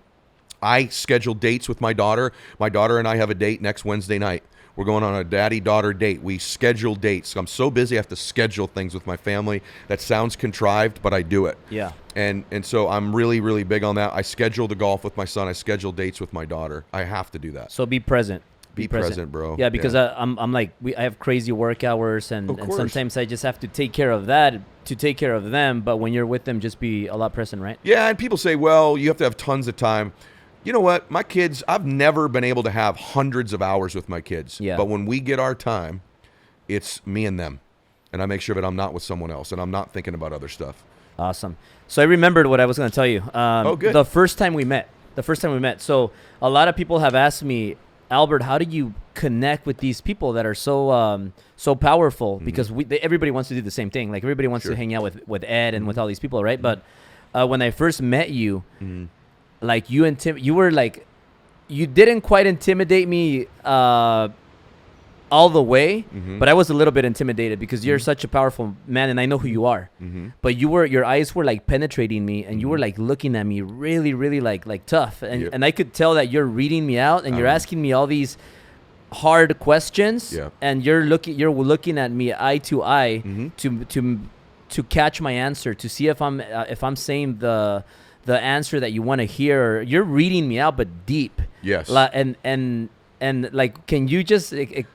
I schedule dates with my daughter. My daughter and I have a date next Wednesday night. We're going on a daddy-daughter date. We schedule dates. I'm so busy I have to schedule things with my family. That sounds contrived, but I do it. Yeah. And so I'm really, really big on that. I schedule the golf with my son. I schedule dates with my daughter. I have to do that. So be present. Be present, bro. Yeah, because I'm like, I have crazy work hours, and sometimes I just have to take care of that to take care of them. But when you're with them, just be a lot present, right? Yeah, and people say, well, you have to have tons of time. You know what? My kids, I've never been able to have hundreds of hours with my kids. Yeah. But when we get our time, it's me and them. And I make sure that I'm not with someone else, and I'm not thinking about other stuff. Awesome. So I remembered what I was going to tell you. Good. The first time we met. So a lot of people have asked me, Albert, how do you connect with these people that are so powerful? Mm-hmm. Because everybody wants to do the same thing. Like everybody wants to hang out with Ed and with all these people, right? But when I first met you, like you were like, you didn't quite intimidate me all the way, but I was a little bit intimidated because you're such a powerful man, and I know who you are. But your eyes were like penetrating me, and you were like looking at me really, really like tough, and I could tell that you're reading me out, and you're asking me all these hard questions, and you're looking at me eye to eye to catch my answer, to see if I'm saying the answer that you want to hear. You're reading me out, but deep. Yes. And like, can you just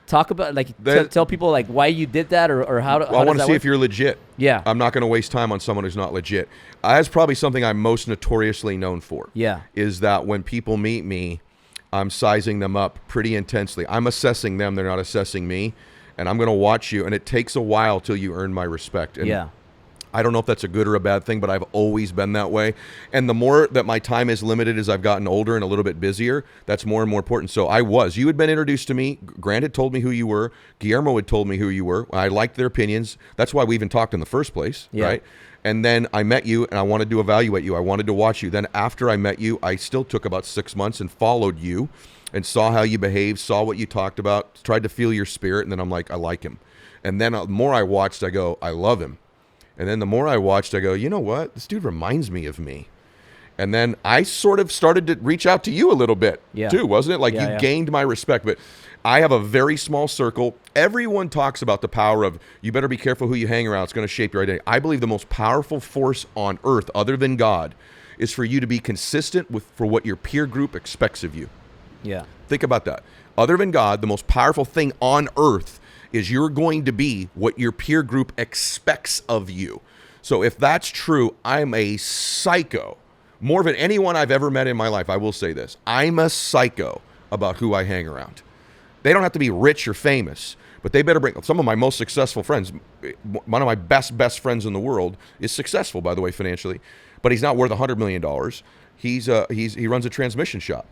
talk about, like, tell people like why you did that, or how? Well, I want to see if you're legit. Yeah. I'm not going to waste time on someone who's not legit. That's probably something I'm most notoriously known for. Yeah. Is that when people meet me, I'm sizing them up pretty intensely. I'm assessing them. They're not assessing me. And I'm going to watch you. And it takes a while till you earn my respect. And yeah. I don't know if that's a good or a bad thing, but I've always been that way. And the more that my time is limited as I've gotten older and a little bit busier, that's more and more important. So you had been introduced to me. Grant had told me who you were. Guillermo had told me who you were. I liked their opinions. That's why we even talked in the first place, right? And then I met you, and I wanted to evaluate you. I wanted to watch you. Then after I met you, I still took about 6 months and followed you and saw how you behaved, saw what you talked about, tried to feel your spirit, and then I'm like, I like him. And then the more I watched, I go, I love him. And then the more I watched, I go, you know what? This dude reminds me of me. And then I sort of started to reach out to you a little bit, too, wasn't it? Like you gained my respect. But I have a very small circle. Everyone talks about the power of, you better be careful who you hang around. It's going to shape your identity. I believe the most powerful force on earth, other than God, is for you to be consistent for what your peer group expects of you. Yeah. Think about that. Other than God, the most powerful thing on earth is you're going to be what your peer group expects of you. So if that's true, I'm a psycho. More than anyone I've ever met in my life, I will say this. I'm a psycho about who I hang around. They don't have to be rich or famous, but they better bring some of my most successful friends. One of my best friends in the world is successful, by the way, financially, but he's not worth $100 million. He runs a transmission shop.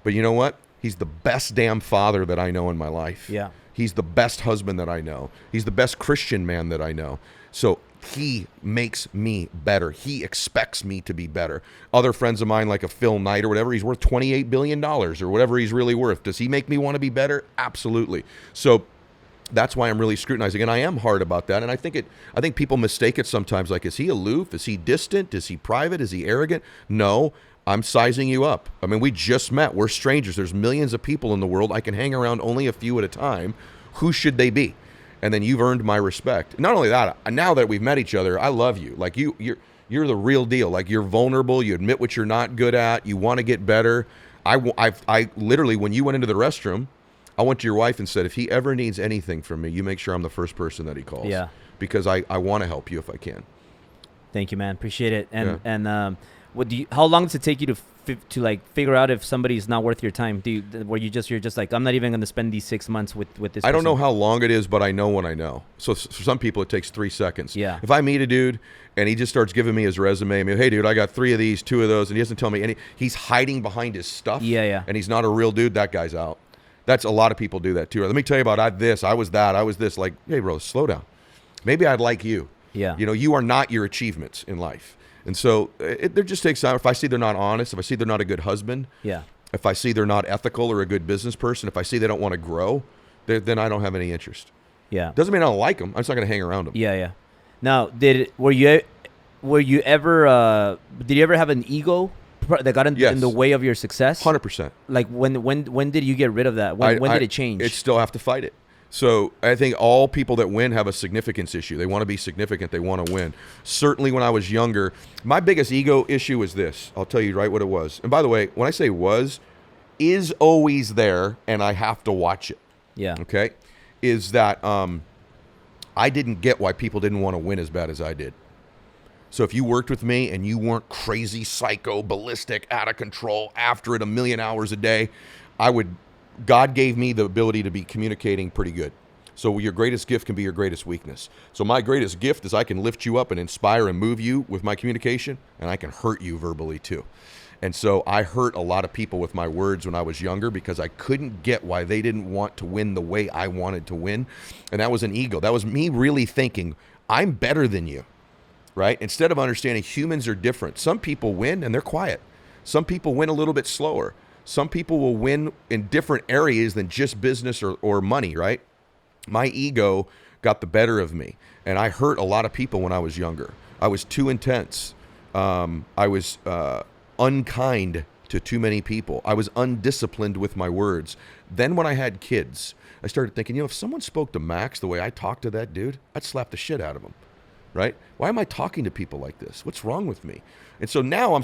But you know what? He's the best damn father that I know in my life. Yeah. He's the best husband that I know. He's the best Christian man that I know. So he makes me better. He expects me to be better. Other friends of mine, like a Phil Knight or whatever, he's worth $28 billion or whatever he's really worth. Does he make me want to be better? Absolutely. So that's why I'm really scrutinizing, and I am hard about that. And I think people mistake it sometimes. Like, is he aloof? Is he distant? Is he private? Is he arrogant? No, I'm sizing you up. I mean, we just met. We're strangers. There's millions of people in the world. I can hang around only a few at a time. Who should they be? And then you've earned my respect. Not only that, now that we've met each other, I love you. Like you're the real deal. Like, you're vulnerable. You admit what you're not good at. You want to get better. I literally, when you went into the restroom, I went to your wife and said, if he ever needs anything from me, you make sure I'm the first person that he calls. Yeah. Because I want to help you if I can. Thank you, man. Appreciate it. And how long does it take you to like figure out if somebody's not worth your time? You're just like, I'm not even going to spend these 6 months with this person? I don't know how long it is, but I know when I know. So for some people, it takes 3 seconds. Yeah. If I meet a dude and he just starts giving me his resume, I mean, hey, dude, I got 3 of these, 2 of those, and he doesn't tell me any, he's hiding behind his stuff. Yeah. And he's not a real dude, that guy's out. That's a lot of people do that too. Let me tell you about I was that, I was this. Like, hey, bro, slow down. Maybe I'd like you. Yeah. You know, you are not your achievements in life. And so there just takes time. If I see they're not honest, if I see they're not a good husband, yeah. If I see they're not ethical or a good business person, if I see they don't want to grow, then I don't have any interest. Yeah. Doesn't mean I don't like them. I'm just not going to hang around them. Yeah. Now, were you ever have an ego that got in the way of your success? 100%. Like, when did you get rid of that? When did it change? It still have to fight it. So I think all people that win have a significance issue. They want to be significant. They want to win. Certainly when I was younger, my biggest ego issue was this. I'll tell you right what it was. And by the way, when I say is always there, and I have to watch it. Yeah. Okay? Is that I didn't get why people didn't want to win as bad as I did. So if you worked with me and you weren't crazy, psycho, ballistic, out of control, after it 1,000,000 hours a day, God gave me the ability to be communicating pretty good. So your greatest gift can be your greatest weakness. So my greatest gift is I can lift you up and inspire and move you with my communication, and I can hurt you verbally too. And so I hurt a lot of people with my words when I was younger because I couldn't get why they didn't want to win the way I wanted to win. And that was an ego. That was me really thinking, I'm better than you, right? Instead of understanding humans are different. Some people win and they're quiet. Some people win a little bit slower. Some people will win in different areas than just business or money, right? My ego got the better of me, and I hurt a lot of people when I was younger. I was too intense. I was unkind to too many people. I was undisciplined with my words. Then when I had kids, I started thinking, if someone spoke to Max the way I talked to that dude, I'd slap the shit out of him, right? Why am I talking to people like this? What's wrong with me? And so now I'm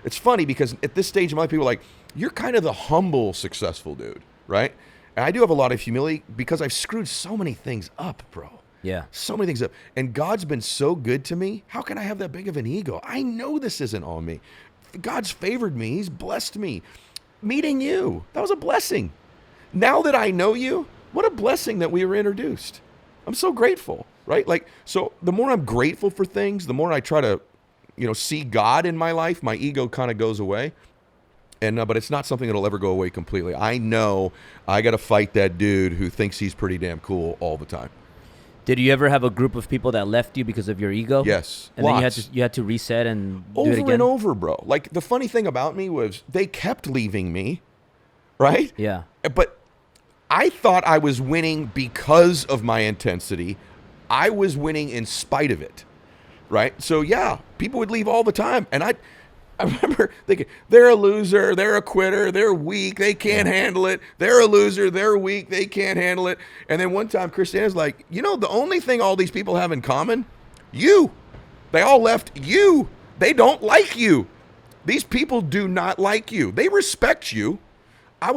it's funny because at this stage, my people are like, you're kind of the humble, successful dude, right? And I do have a lot of humility because I've screwed so many things up, bro. Yeah. So many things up. And God's been so good to me. How can I have that big of an ego? I know this isn't on me. God's favored me. He's blessed me. Meeting you, that was a blessing. Now that I know you, what a blessing that we were introduced. I'm so grateful, right? Like, so the more I'm grateful for things, the more I try to, see God in my life, my ego kind of goes away. And but it's not something that'll ever go away completely. I know I got to fight that dude who thinks he's pretty damn cool all the time. Did you ever have a group of people that left you because of your ego? Yes. And lots. then you had to reset and do it over again? and over, bro. Like, the funny thing about me was they kept leaving me, right? Yeah. But I thought I was winning because of my intensity. I was winning in spite of it, right? So yeah, people would leave all the time, and I remember thinking, they're a loser, they're a quitter, they're weak, they can't handle it. They're a loser, they're weak, they can't handle it. And then one time Christiana's like, the only thing all these people have in common, you. They all left you. They don't like you. These people do not like you. They respect you. I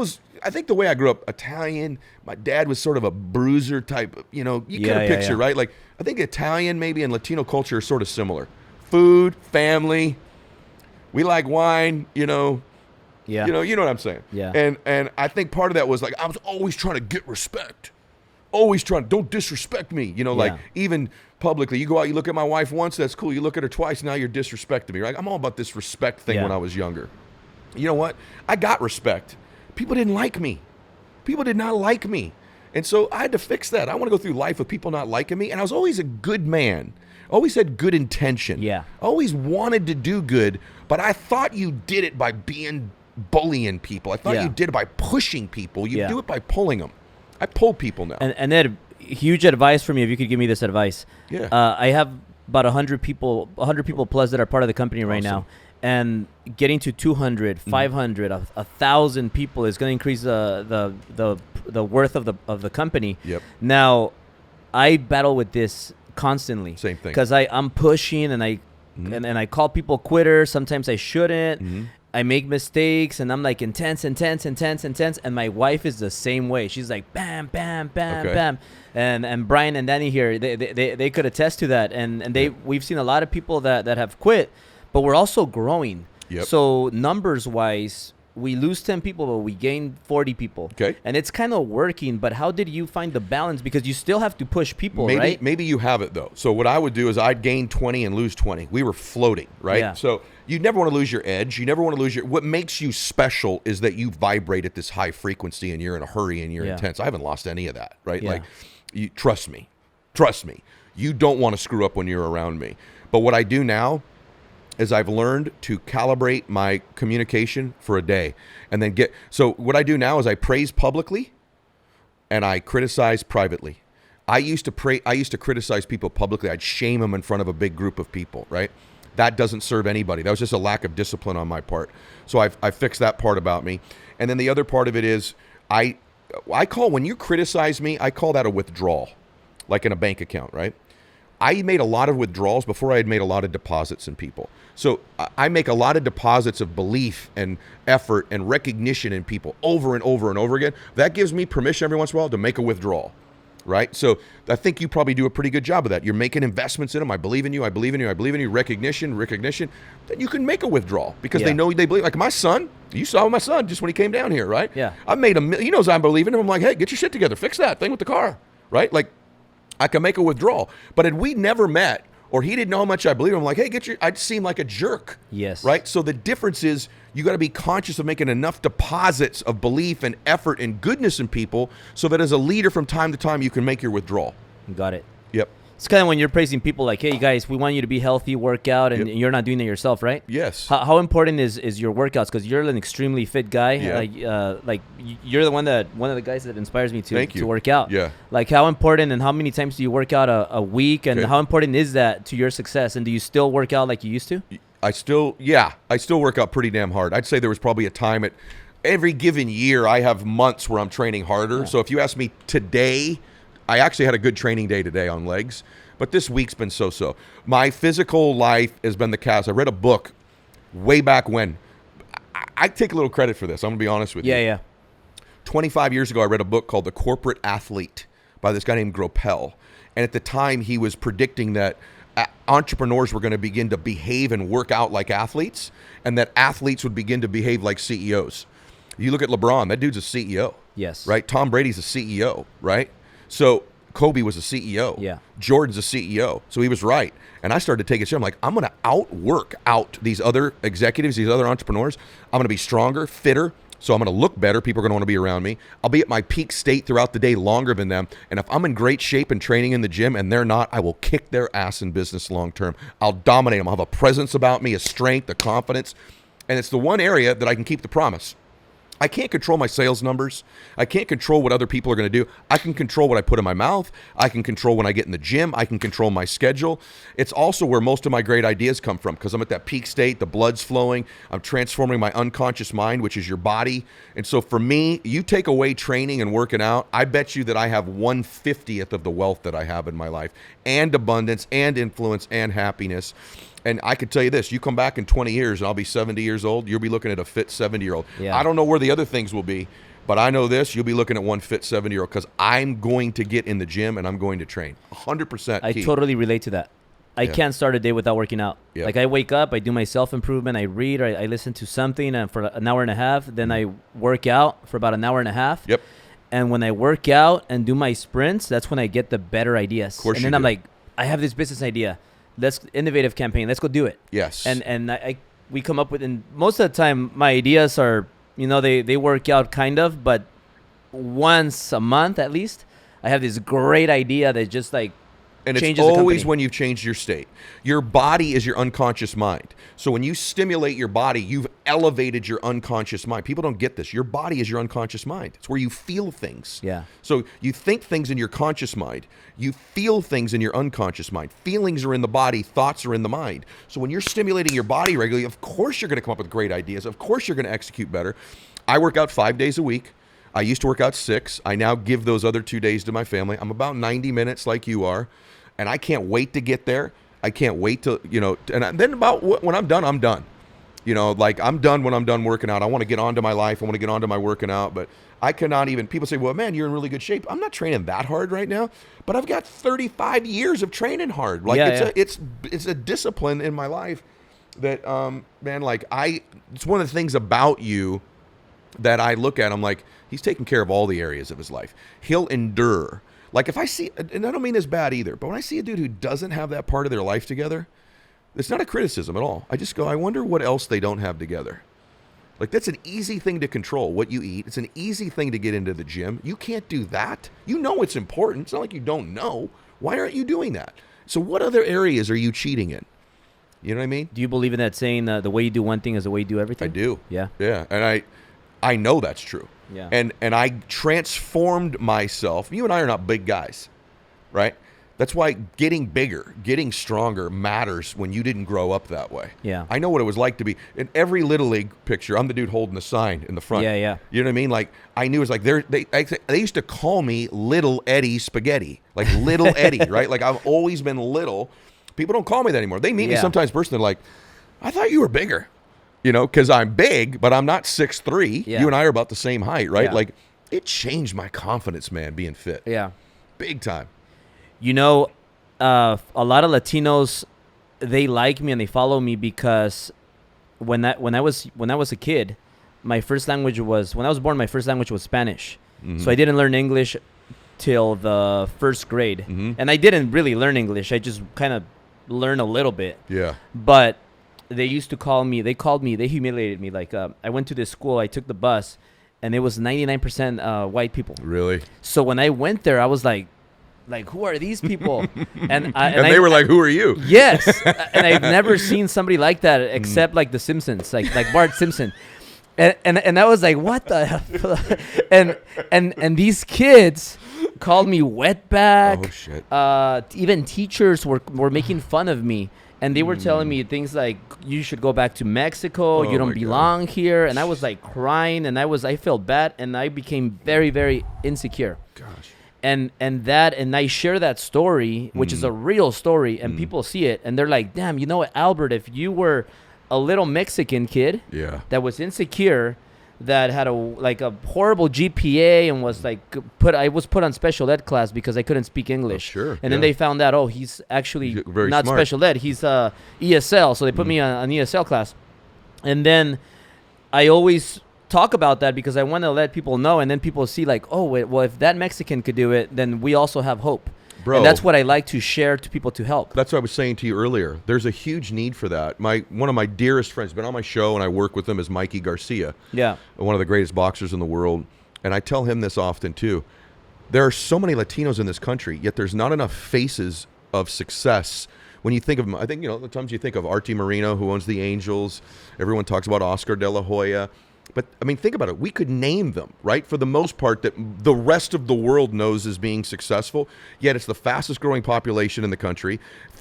think the way I grew up, Italian, my dad was sort of a bruiser type, you get a picture, right? Like, I think Italian maybe and Latino culture are sort of similar. Food, family, we like wine, Yeah. You know what I'm saying? Yeah. And I think part of that was like, I was always trying to get respect. Always don't disrespect me. Like, even publicly, you go out, you look at my wife once, that's cool. You look at her twice, now you're disrespecting me, right? I'm all about this respect thing when I was younger. You know what? I got respect. People didn't like me. People did not like me. And so I had to fix that. I want to go through life with people not liking me. And I was always a good man. Always had good intention. Yeah. Always wanted to do good, but I thought you did it by bullying people. I thought you did it by pushing people. You do it by pulling them. I pull people now. And Ed, huge advice from you, if you could give me this advice. Yeah. I have about 100 people plus that are part of the company right now. And getting to 200, 500, 1,000 people is going to increase the worth of the company. Yep. Now, I battle with this constantly. Same thing. Because I'm pushing and I call people quitters. Sometimes I shouldn't. I make mistakes and I'm like intense. And my wife is the same way. She's like bam, bam, bam, bam. And Brian and Danny here, they could attest to that. And we've seen a lot of people that have quit, but we're also growing. Yep. So numbers wise, we lose 10 people, but we gain 40 people. Okay. And it's kind of working, but how did you find the balance? Because you still have to push people, right? Maybe you have it, though. So what I would do is I'd gain 20 and lose 20. We were floating, right? Yeah. So you never want to lose your edge. You never want to lose what makes you special is that you vibrate at this high frequency and you're in a hurry and you're intense. I haven't lost any of that, right? Yeah. Like, you trust me. You don't want to screw up when you're around me. But what I do now is I've learned to calibrate my communication for a day and then so what I do now is I praise publicly and I criticize privately. I used to criticize people publicly. I'd shame them in front of a big group of people, right? That doesn't serve anybody. That was just a lack of discipline on my part. So I fixed that part about me. And then the other part of it is I call, when you criticize me, I call that a withdrawal, like in a bank account, right? I made a lot of withdrawals before I had made a lot of deposits in people. So I make a lot of deposits of belief and effort and recognition in people over and over and over again. That gives me permission every once in a while to make a withdrawal, right? So I think you probably do a pretty good job of that. You're making investments in them. I believe in you. I believe in you. I believe in you. Recognition. Then you can make a withdrawal because they know they believe. Like my son, you saw my son just when he came down here, right? Yeah. I made he knows I believe in him. I'm like, hey, get your shit together. Fix that thing with the car, right? Like, I can make a withdrawal. But had we never met, or he didn't know how much I believe in him, I'm like, hey, I'd seem like a jerk. Yes. Right? So the difference is you got to be conscious of making enough deposits of belief and effort and goodness in people so that as a leader from time to time, you can make your withdrawal. Got it. Yep. It's kind of when you're praising people like, hey, guys, we want you to be healthy, work out, and you're not doing it yourself, right? Yes. How important is your workouts? Because you're an extremely fit guy. Yeah. Like you're one of the guys that inspires me to work out. Yeah. Like how important and how many times do you work out a week, and how important is that to your success? And do you still work out like you used to? I still work out pretty damn hard. I'd say there was probably a time at every given year I have months where I'm training harder. Yeah. So if you ask me today, I actually had a good training day today on legs, but this week's been so-so. My physical life has been the cast. I read a book way back when. I take a little credit for this. I'm going to be honest with you. Yeah. 25 years ago, I read a book called The Corporate Athlete by this guy named Gropel. And at the time, he was predicting that entrepreneurs were going to begin to behave and work out like athletes, and that athletes would begin to behave like CEOs. You look at LeBron, that dude's a CEO. Yes. Right? Tom Brady's a CEO, right? So Kobe was a CEO. Yeah. Jordan's a CEO. So he was right. And I started to take it serious. I'm like, I'm going to outwork these other executives, these other entrepreneurs. I'm going to be stronger, fitter. So I'm going to look better. People are going to want to be around me. I'll be at my peak state throughout the day longer than them. And if I'm in great shape and training in the gym and they're not, I will kick their ass in business long term. I'll dominate them. I'll have a presence about me, a strength, a confidence. And it's the one area that I can keep the promise. I can't control my sales numbers. I can't control what other people are going to do. I can control what I put in my mouth. I can control when I get in the gym. I can control my schedule. It's also where most of my great ideas come from because I'm at that peak state. The blood's flowing. I'm transforming my unconscious mind, which is your body. And so for me, you take away training and working out, I bet you that I have 1/50th of the wealth that I have in my life, and abundance and influence and happiness. And I could tell you this, you come back in 20 years and I'll be 70 years old, you'll be looking at a fit 70-year-old. Yeah. I don't know where the other things will be, but I know this, you'll be looking at one fit 70-year-old because I'm going to get in the gym and I'm going to train. 100% I key. totally relate to that. I can't start a day without working out. Yeah. Like I wake up, I do my self-improvement, I read, or I listen to something for an hour and a half, then I work out for about an hour and a half. Yep. And when I work out and do my sprints, that's when I get the better ideas. Of course and you then do. I'm like, I have this business idea. Let's innovative campaign. Let's go do it. Yes. And we come up with, and most of the time my ideas are, they work out kind of, but once a month at least, I have this great idea that just like And it's changes the always company. when you've changed your state. Your body is your unconscious mind. So when you stimulate your body, you've elevated your unconscious mind. People don't get this. Your body is your unconscious mind. It's where you feel things. Yeah. So you think things in your conscious mind. You feel things in your unconscious mind. Feelings are in the body. Thoughts are in the mind. So when you're stimulating your body regularly, of course you're going to come up with great ideas. Of course you're going to execute better. I work out 5 days a week. I used to work out 6. I now give those other 2 days to my family. I'm about 90 minutes like you are. And I can't wait to get there. I can't wait to, then about when I'm done, I'm done. Like I'm done when I'm done working out. I want to get on to my life. I want to get on to my working out. But I cannot even, people say, well, man, you're in really good shape. I'm not training that hard right now, but I've got 35 years of training hard. Like it's a discipline in my life that, man, like it's one of the things about you that I look at. I'm like, he's taking care of all the areas of his life. He'll endure. Like if I see, and I don't mean this bad either, but when I see a dude who doesn't have that part of their life together, it's not a criticism at all. I just go, I wonder what else they don't have together. Like that's an easy thing to control, what you eat. It's an easy thing to get into the gym. You can't do that. You know it's important. It's not like you don't know. Why aren't you doing that? So what other areas are you cheating in? You know what I mean? Do you believe in that saying, the way you do one thing is the way you do everything? I do. Yeah. Yeah. And I know that's true. Yeah. And I transformed myself. You and I are not big guys, right? That's why getting bigger, getting stronger matters when you didn't grow up that way. Yeah. I know what it was like to be in every Little League picture. I'm the dude holding the sign in the front. Yeah, yeah. You know what I mean? Like I knew it was like they used to call me Little Eddy Spaghetti, like Little Eddie, right? Like I've always been little. People don't call me that anymore. They meet me sometimes personally, like, I thought you were bigger. Because I'm big, but I'm not 6'3". Yeah. You and I are about the same height, right? Yeah. Like, it changed my confidence, man, being fit. Yeah. Big time. A lot of Latinos, they like me and they follow me because when I was a kid, my first language was, when I was born, my first language was Spanish. Mm-hmm. So I didn't learn English till the first grade. Mm-hmm. And I didn't really learn English. I just kind of learned a little bit. Yeah. But they used to they humiliated me. Like, I went to this school, I took the bus, and it was 99% white people. Really? So when I went there, I was like, who are these people? And they were like, who are you? Yes. And I've never seen somebody like that except like the Simpsons, like Bart Simpson. And I was like, what the hell? and these kids called me wetback. Oh, shit. Even teachers were making fun of me. And they were telling me things like, you should go back to Mexico. You don't belong here. And I was like crying, and I felt bad, and I became very, very insecure. Gosh. And I share that story, which is a real story, and people see it, and they're like, damn, Albert, if you were a little Mexican kid that was insecure, that had a horrible GPA and was like I was put on special ed class because I couldn't speak English. Oh, sure. And then they found out, he's actually very not smart. special ed. He's ESL. So they put me on ESL class. And then I always talk about that because I want to let people know. And then people see like, well, if that Mexican could do it, then we also have hope. Bro, and that's what I like to share to people to help. That's what I was saying to you earlier. There's a huge need for that. One of my dearest friends, been on my show, and I work with him, is Mikey Garcia. Yeah. One of the greatest boxers in the world. And I tell him this often, too. There are so many Latinos in this country, yet there's not enough faces of success. When you think of them, I think, the times you think of Artie Moreno, who owns the Angels. Everyone talks about Oscar De La Hoya. But, I mean, think about it. We could name them, right? For the most part, that the rest of the world knows as being successful, yet it's the fastest growing population in the country.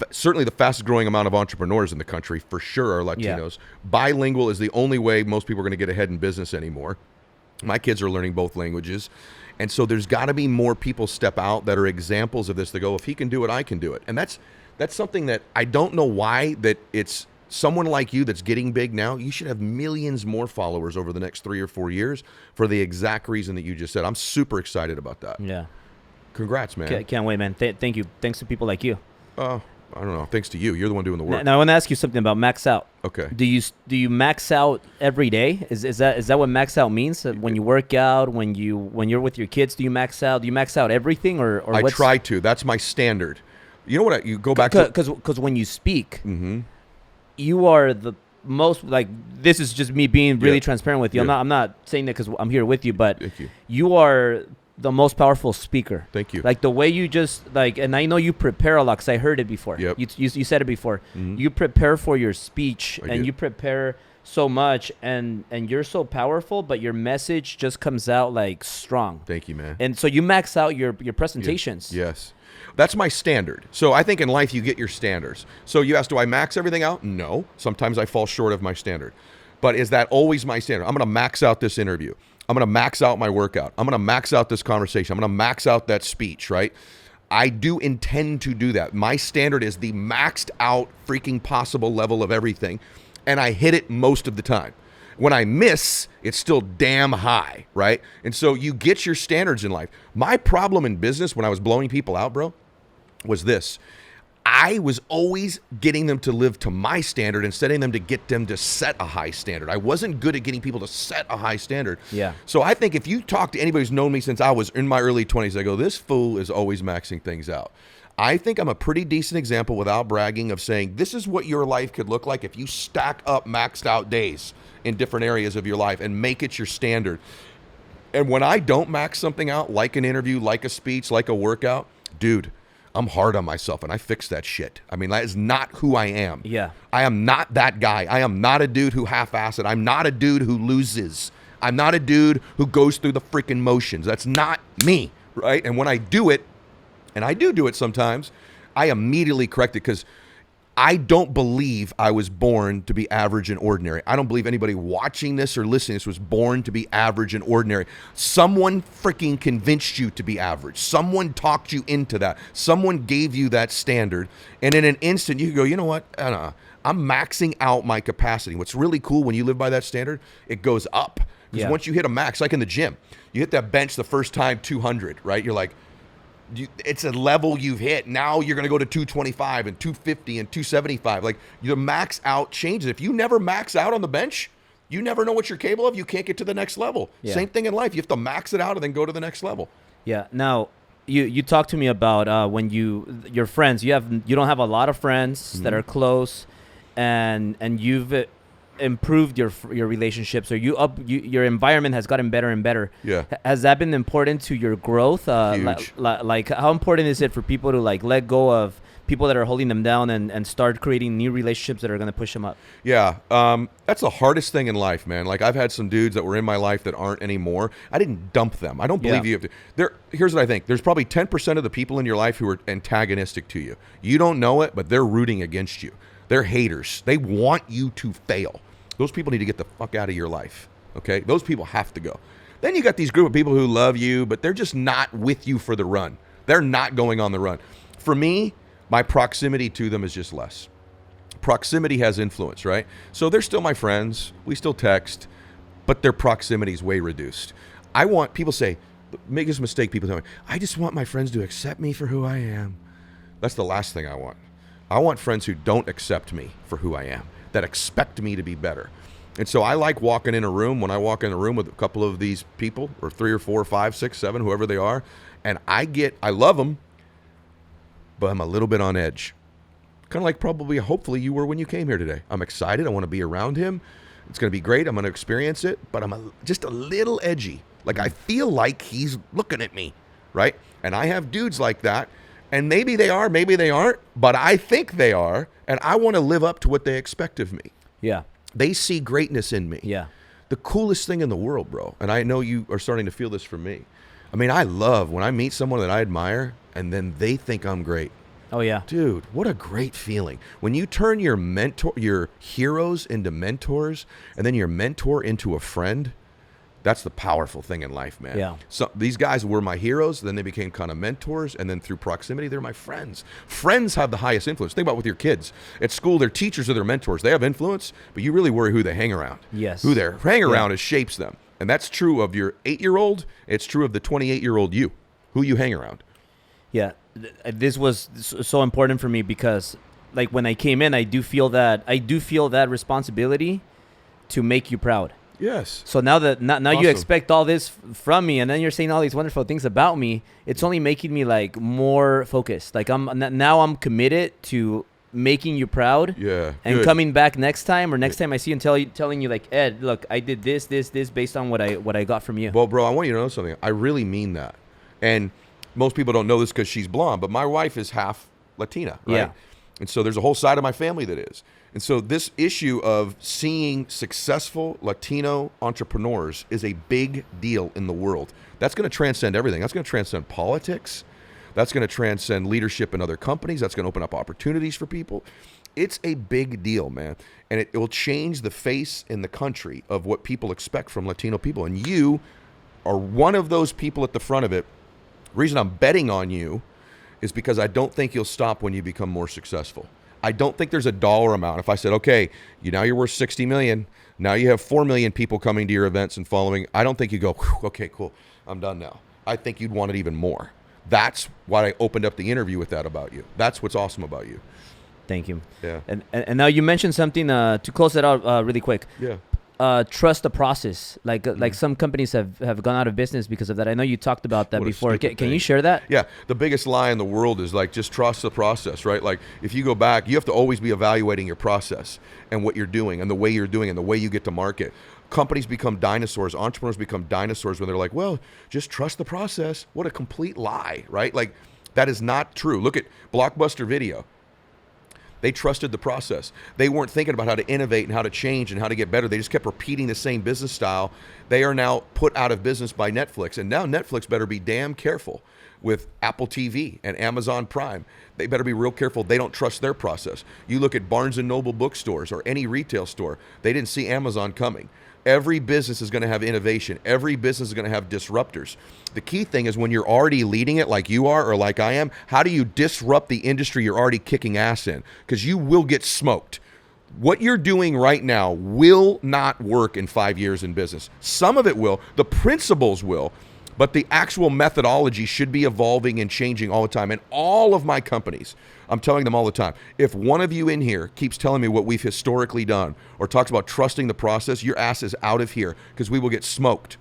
Certainly the fastest growing amount of entrepreneurs in the country, for sure, are Latinos. Yeah. Bilingual is the only way most people are going to get ahead in business anymore. My kids are learning both languages. And so there's got to be more people step out that are examples of this to go, if he can do it, I can do it. And that's something that I don't know why that it's someone like you that's getting big now. You should have millions more followers over the next 3 or 4 years for the exact reason that you just said. I'm super excited about that. Yeah. Congrats, man. Can't wait, man. Thank you. Thanks to people like you. I don't know. Thanks to you. You're the one doing the work. Now I want to ask you something about max out. Okay. Do you max out every day? Is that what max out means? When you work out, when you're with your kids, do you max out? Do you max out everything or I try to. That's my standard. You know what? You go back because when you speak, you are most like this is just me being really transparent with you. Yeah. I'm not saying that because I'm here with you, but Thank you. you are the most powerful speaker. Thank you. Like the way you just like, and I know you prepare a lot because I heard it before. Yep. You said it before. Mhm. You prepare for your speech I and do. you prepare so much, and you're so powerful, but your message just comes out like strong. Thank you, man. And so you max out your presentations. Yes. That's my standard. So I think in life you get your standards. So you ask, do I max everything out? No. Sometimes I fall short of my standard. But is that always my standard? I'm going to max out this interview. I'm going to max out my workout. I'm going to max out this conversation. I'm going to max out that speech, right? I do intend to do that. My standard is the maxed out freaking possible level of everything. And I hit it most of the time. When I miss, it's still damn high, right? And so you get your standards in life. My problem in business when I was blowing people out, bro, was this. I was always getting them to live to my standard instead of them to get them to set a high standard. I wasn't good at getting people to set a high standard. Yeah. So I think if you talk to anybody who's known me since I was in my early 20s, I go, this fool is always maxing things out. I think I'm a pretty decent example without bragging of saying this is what your life could look like if you stack up maxed out days in different areas of your life and make it your standard. And when I don't max something out, like an interview, like a speech, like a workout, dude, I'm hard on myself and I fix that shit. I mean, that is not who I am. Yeah. I am not that guy. I am not a dude who half-ass it. I'm not a dude who loses. I'm not a dude who goes through the freaking motions. That's not me, right? And when I do it, and I do it sometimes, I immediately correct it because I don't believe I was born to be average and ordinary. I don't believe anybody watching this or listening to this was born to be average and ordinary. Someone freaking convinced you to be average. Someone talked you into that. Someone gave you that standard. And in an instant, you can go, you know what? I'm maxing out my capacity. What's really cool when you live by that standard, it goes up. Because once you hit a max, like in the gym, you hit that bench the first time, 200, right? You're like, it's a level you've hit. Now you're going to go to 225 and 250 and 275. Like your max out changes. If you never max out on the bench, you never know what you're capable of. You can't get to the next level. Yeah. Same thing in life. You have to max it out and then go to the next level. Yeah. Now, you talked to me about when your friends. You don't have a lot of friends that are close, and you've improved your relationships, or your environment has gotten better and better. Yeah. Has that been important to your growth? Huge. Like how important is it for people to like let go of people that are holding them down and start creating new relationships that are going to push them up? Yeah. That's the hardest thing in life, man. Like I've had some dudes that were in my life that aren't anymore. I didn't dump them. I don't believe you have to. Here's what I think. There's probably 10% of the people in your life who are antagonistic to you. You don't know it, but they're rooting against you. They're haters. They want you to fail. Those people need to get the fuck out of your life, okay? Those people have to go. Then you got these group of people who love you, but they're just not with you for the run. They're not going on the run. For me, my proximity to them is just less. Proximity has influence, right? So they're still my friends. We still text, but their proximity is way reduced. I want, people say, make this mistake, people tell me, I just want my friends to accept me for who I am. That's the last thing I want. I want friends who don't accept me for who I am, that expect me to be better. And so I like walking in a room, when I walk in a room with a couple of these people, or 3 or 4 or 5, 6, 7, whoever they are, and I love them, but I'm a little bit on edge. Kind of like probably, hopefully you were when you came here today. I'm excited. I want to be around him. It's going to be great. I'm going to experience it, but I'm just a little edgy. Like I feel like he's looking at me, right? And I have dudes like that. And maybe they are, maybe they aren't, but I think they are, and I want to live up to what they expect of me. Yeah. They see greatness in me. Yeah. The coolest thing in the world, bro, and I know you are starting to feel this from me. I mean, I love when I meet someone that I admire, and then they think I'm great. Oh, yeah. Dude, what a great feeling. When you turn your heroes into mentors, and then your mentor into a friend, that's the powerful thing in life, man. Yeah. So these guys were my heroes, then they became kind of mentors, and then through proximity, they're my friends. Friends have the highest influence. Think about with your kids. At school, their teachers are their mentors. They have influence, but you really worry who they hang around. Yes. Who they hang around is shapes them. And that's true of your 8-year-old. It's true of the 28-year-old you, who you hang around. Yeah. This was so important for me because like when I came in, I do feel that responsibility to make you proud. Yes. So now awesome. You expect all this from me, and then you're saying all these wonderful things about me. It's only making me like more focused. Like I'm committed to making you proud. Yeah. And Good. coming back next time or next time I see you and telling you like, Ed, look, I did this based on what I got from you. Well, bro, I want you to know something. I really mean that. And most people don't know this because she's blonde, but my wife is half Latina, right? Yeah. And so there's a whole side of my family that is. And so this issue of seeing successful Latino entrepreneurs is a big deal in the world. That's going to transcend everything. That's going to transcend politics. That's going to transcend leadership in other companies. That's going to open up opportunities for people. It's a big deal, man. And it will change the face in the country of what people expect from Latino people. And you are one of those people at the front of it. The reason I'm betting on you is because I don't think you'll stop when you become more successful. I don't think there's a dollar amount. If I said, okay, now you're worth 60 million. Now you have 4 million people coming to your events and following. I don't think you go, okay, cool, I'm done now. I think you'd want it even more. That's why I opened up the interview with that about you. That's what's awesome about you. Thank you. Yeah. And now you mentioned something to close it out really quick. Yeah. Trust the process. Like some companies have gone out of business because of that. I know you talked about that before. Can you share that? Yeah. The biggest lie in the world is like, just trust the process, right? Like if you go back, you have to always be evaluating your process and what you're doing and the way you're doing and the way you get to market. Companies become dinosaurs. Entrepreneurs become dinosaurs when they're like, well, just trust the process. What a complete lie, right? Like that is not true. Look at Blockbuster Video. They trusted the process. They weren't thinking about how to innovate and how to change and how to get better. They just kept repeating the same business style. They are now put out of business by Netflix. And now Netflix better be damn careful with Apple TV and Amazon Prime. They better be real careful. They don't trust their process. You look at Barnes & Noble bookstores or any retail store. They didn't see Amazon coming. Every business is going to have innovation. Every business is going to have disruptors. The key thing is when you're already leading it like you are or like I am, how do you disrupt the industry you're already kicking ass in? Because you will get smoked. What you're doing right now will not work in 5 years in business. Some of it will. The principles will. But the actual methodology should be evolving and changing all the time. And all of my companies, I'm telling them all the time, if one of you in here keeps telling me what we've historically done or talks about trusting the process, your ass is out of here because we will get smoked.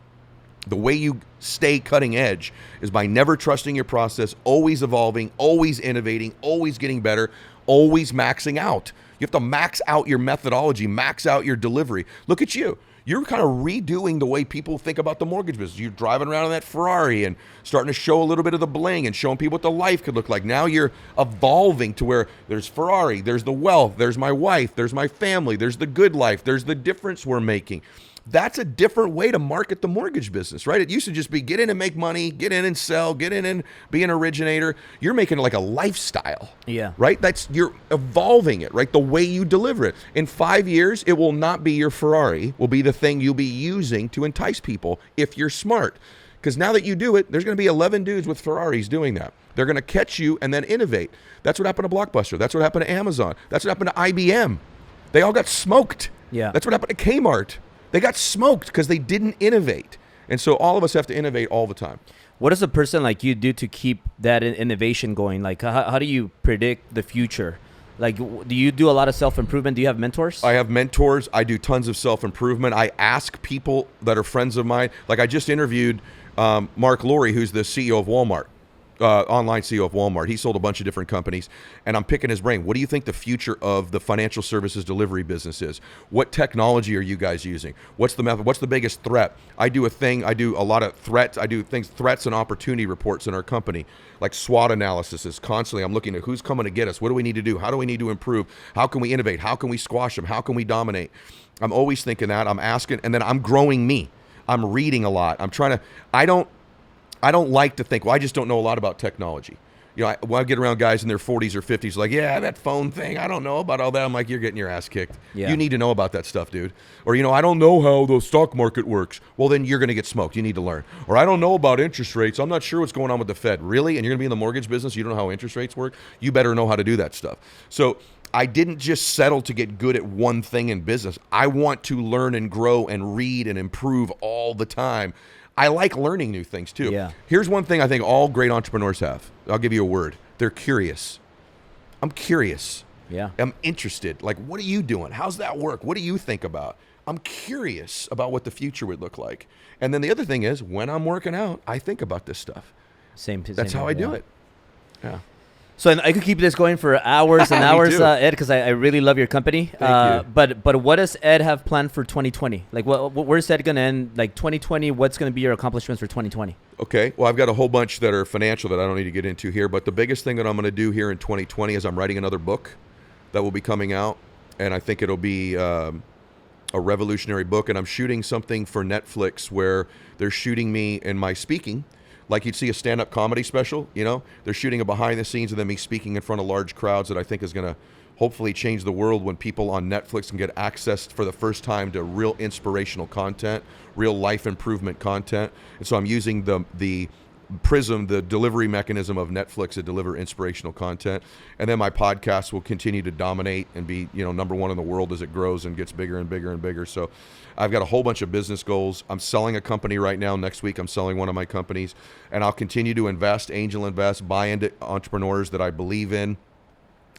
The way you stay cutting edge is by never trusting your process, always evolving, always innovating, always getting better, always maxing out. You have to max out your methodology, max out your delivery. Look at you. You're kind of redoing the way people think about the mortgage business. You're driving around in that Ferrari and starting to show a little bit of the bling and showing people what the life could look like. Now you're evolving to where there's Ferrari, there's the wealth, there's my wife, there's my family, there's the good life, there's the difference we're making. That's a different way to market the mortgage business, right? It used to just be get in and make money, get in and sell, get in and be an originator. You're making it like a lifestyle, right? You're evolving it, right? The way you deliver it. In 5 years, it will not be your Ferrari, will be the thing you'll be using to entice people if you're smart. Because now that you do it, there's going to be 11 dudes with Ferraris doing that. They're going to catch you and then innovate. That's what happened to Blockbuster. That's what happened to Amazon. That's what happened to IBM. They all got smoked. Yeah. That's what happened to Kmart. They got smoked because they didn't innovate. And so all of us have to innovate all the time. What does a person like you do to keep that innovation going? Like, how do you predict the future? Like, do you do a lot of self-improvement? Do you have mentors? I have mentors. I do tons of self-improvement. I ask people that are friends of mine. Like I just interviewed Mark Lowry, who's the CEO of Walmart. Online CEO of Walmart. He sold a bunch of different companies, and I'm picking his brain. What do you think the future of the financial services delivery business is? What technology are you guys using? What's the method? What's the biggest threat? I do a lot of threats. I do threats and opportunity reports in our company, like SWOT analysis is constantly. I'm looking at who's coming to get us. What do we need to do? How do we need to improve? How can we innovate? How can we squash them? How can we dominate? I'm always thinking that. I'm asking, and then I'm growing me. I'm reading a lot. I don't like to think, well, I just don't know a lot about technology. You know, when I get around guys in their 40s or 50s, like, yeah, that phone thing, I don't know about all that. I'm like, you're getting your ass kicked. Yeah. You need to know about that stuff, dude. Or, I don't know how the stock market works. Well, then you're going to get smoked. You need to learn. Or I don't know about interest rates. I'm not sure what's going on with the Fed. Really? And you're going to be in the mortgage business? You don't know how interest rates work? You better know how to do that stuff. So I didn't just settle to get good at one thing in business. I want to learn and grow and read and improve all the time. I like learning new things too. Yeah. Here's one thing I think all great entrepreneurs have. I'll give you a word. They're curious. I'm curious. Yeah. I'm interested. Like, what are you doing? How's that work? What do you think about? I'm curious about what the future would look like. And then the other thing is, when I'm working out, I think about this stuff. Same. That's how I do it. Yeah. So and I could keep this going for hours and hours, Ed, because I really love your company. Thank you. But what does Ed have planned for 2020? Like, where's Ed gonna end? Like 2020, what's gonna be your accomplishments for 2020? Okay. Well, I've got a whole bunch that are financial that I don't need to get into here. But the biggest thing that I'm going to do here in 2020 is I'm writing another book that will be coming out, and I think it'll be a revolutionary book. And I'm shooting something for Netflix where they're shooting me in my speaking. Like you'd see a stand-up comedy special, you know, they're shooting a behind the scenes of them me speaking in front of large crowds that I think is going to hopefully change the world when people on Netflix can get access for the first time to real inspirational content, real life improvement content. And so I'm using the prism, the delivery mechanism of Netflix to deliver inspirational content. And then my podcast will continue to dominate and be, you know, number one in the world as it grows and gets bigger and bigger and bigger. So I've got a whole bunch of business goals. I'm selling a company right now. Next week, I'm selling one of my companies, and I'll continue to invest, angel invest, buy into entrepreneurs that I believe in.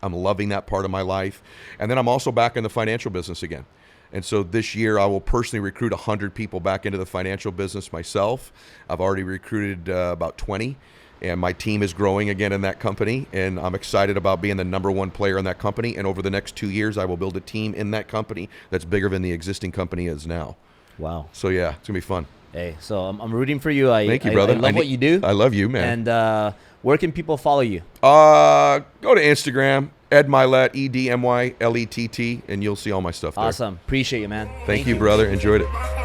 I'm loving that part of my life. And then I'm also back in the financial business again. And so this year, I will personally recruit 100 people back into the financial business myself. I've already recruited about 20, and my team is growing again in that company. And I'm excited about being the number one player in that company. And over the next 2 years, I will build a team in that company that's bigger than the existing company is now. Wow. So, yeah, it's going to be fun. Hey, so I'm rooting for you. Thank you, brother. I love what you do. I love you, man. And where can people follow you? Go to Instagram, Ed Mylett, EDMYLETT, and you'll see all my stuff there. Awesome. Appreciate you, man. Thank you, brother. Enjoyed it.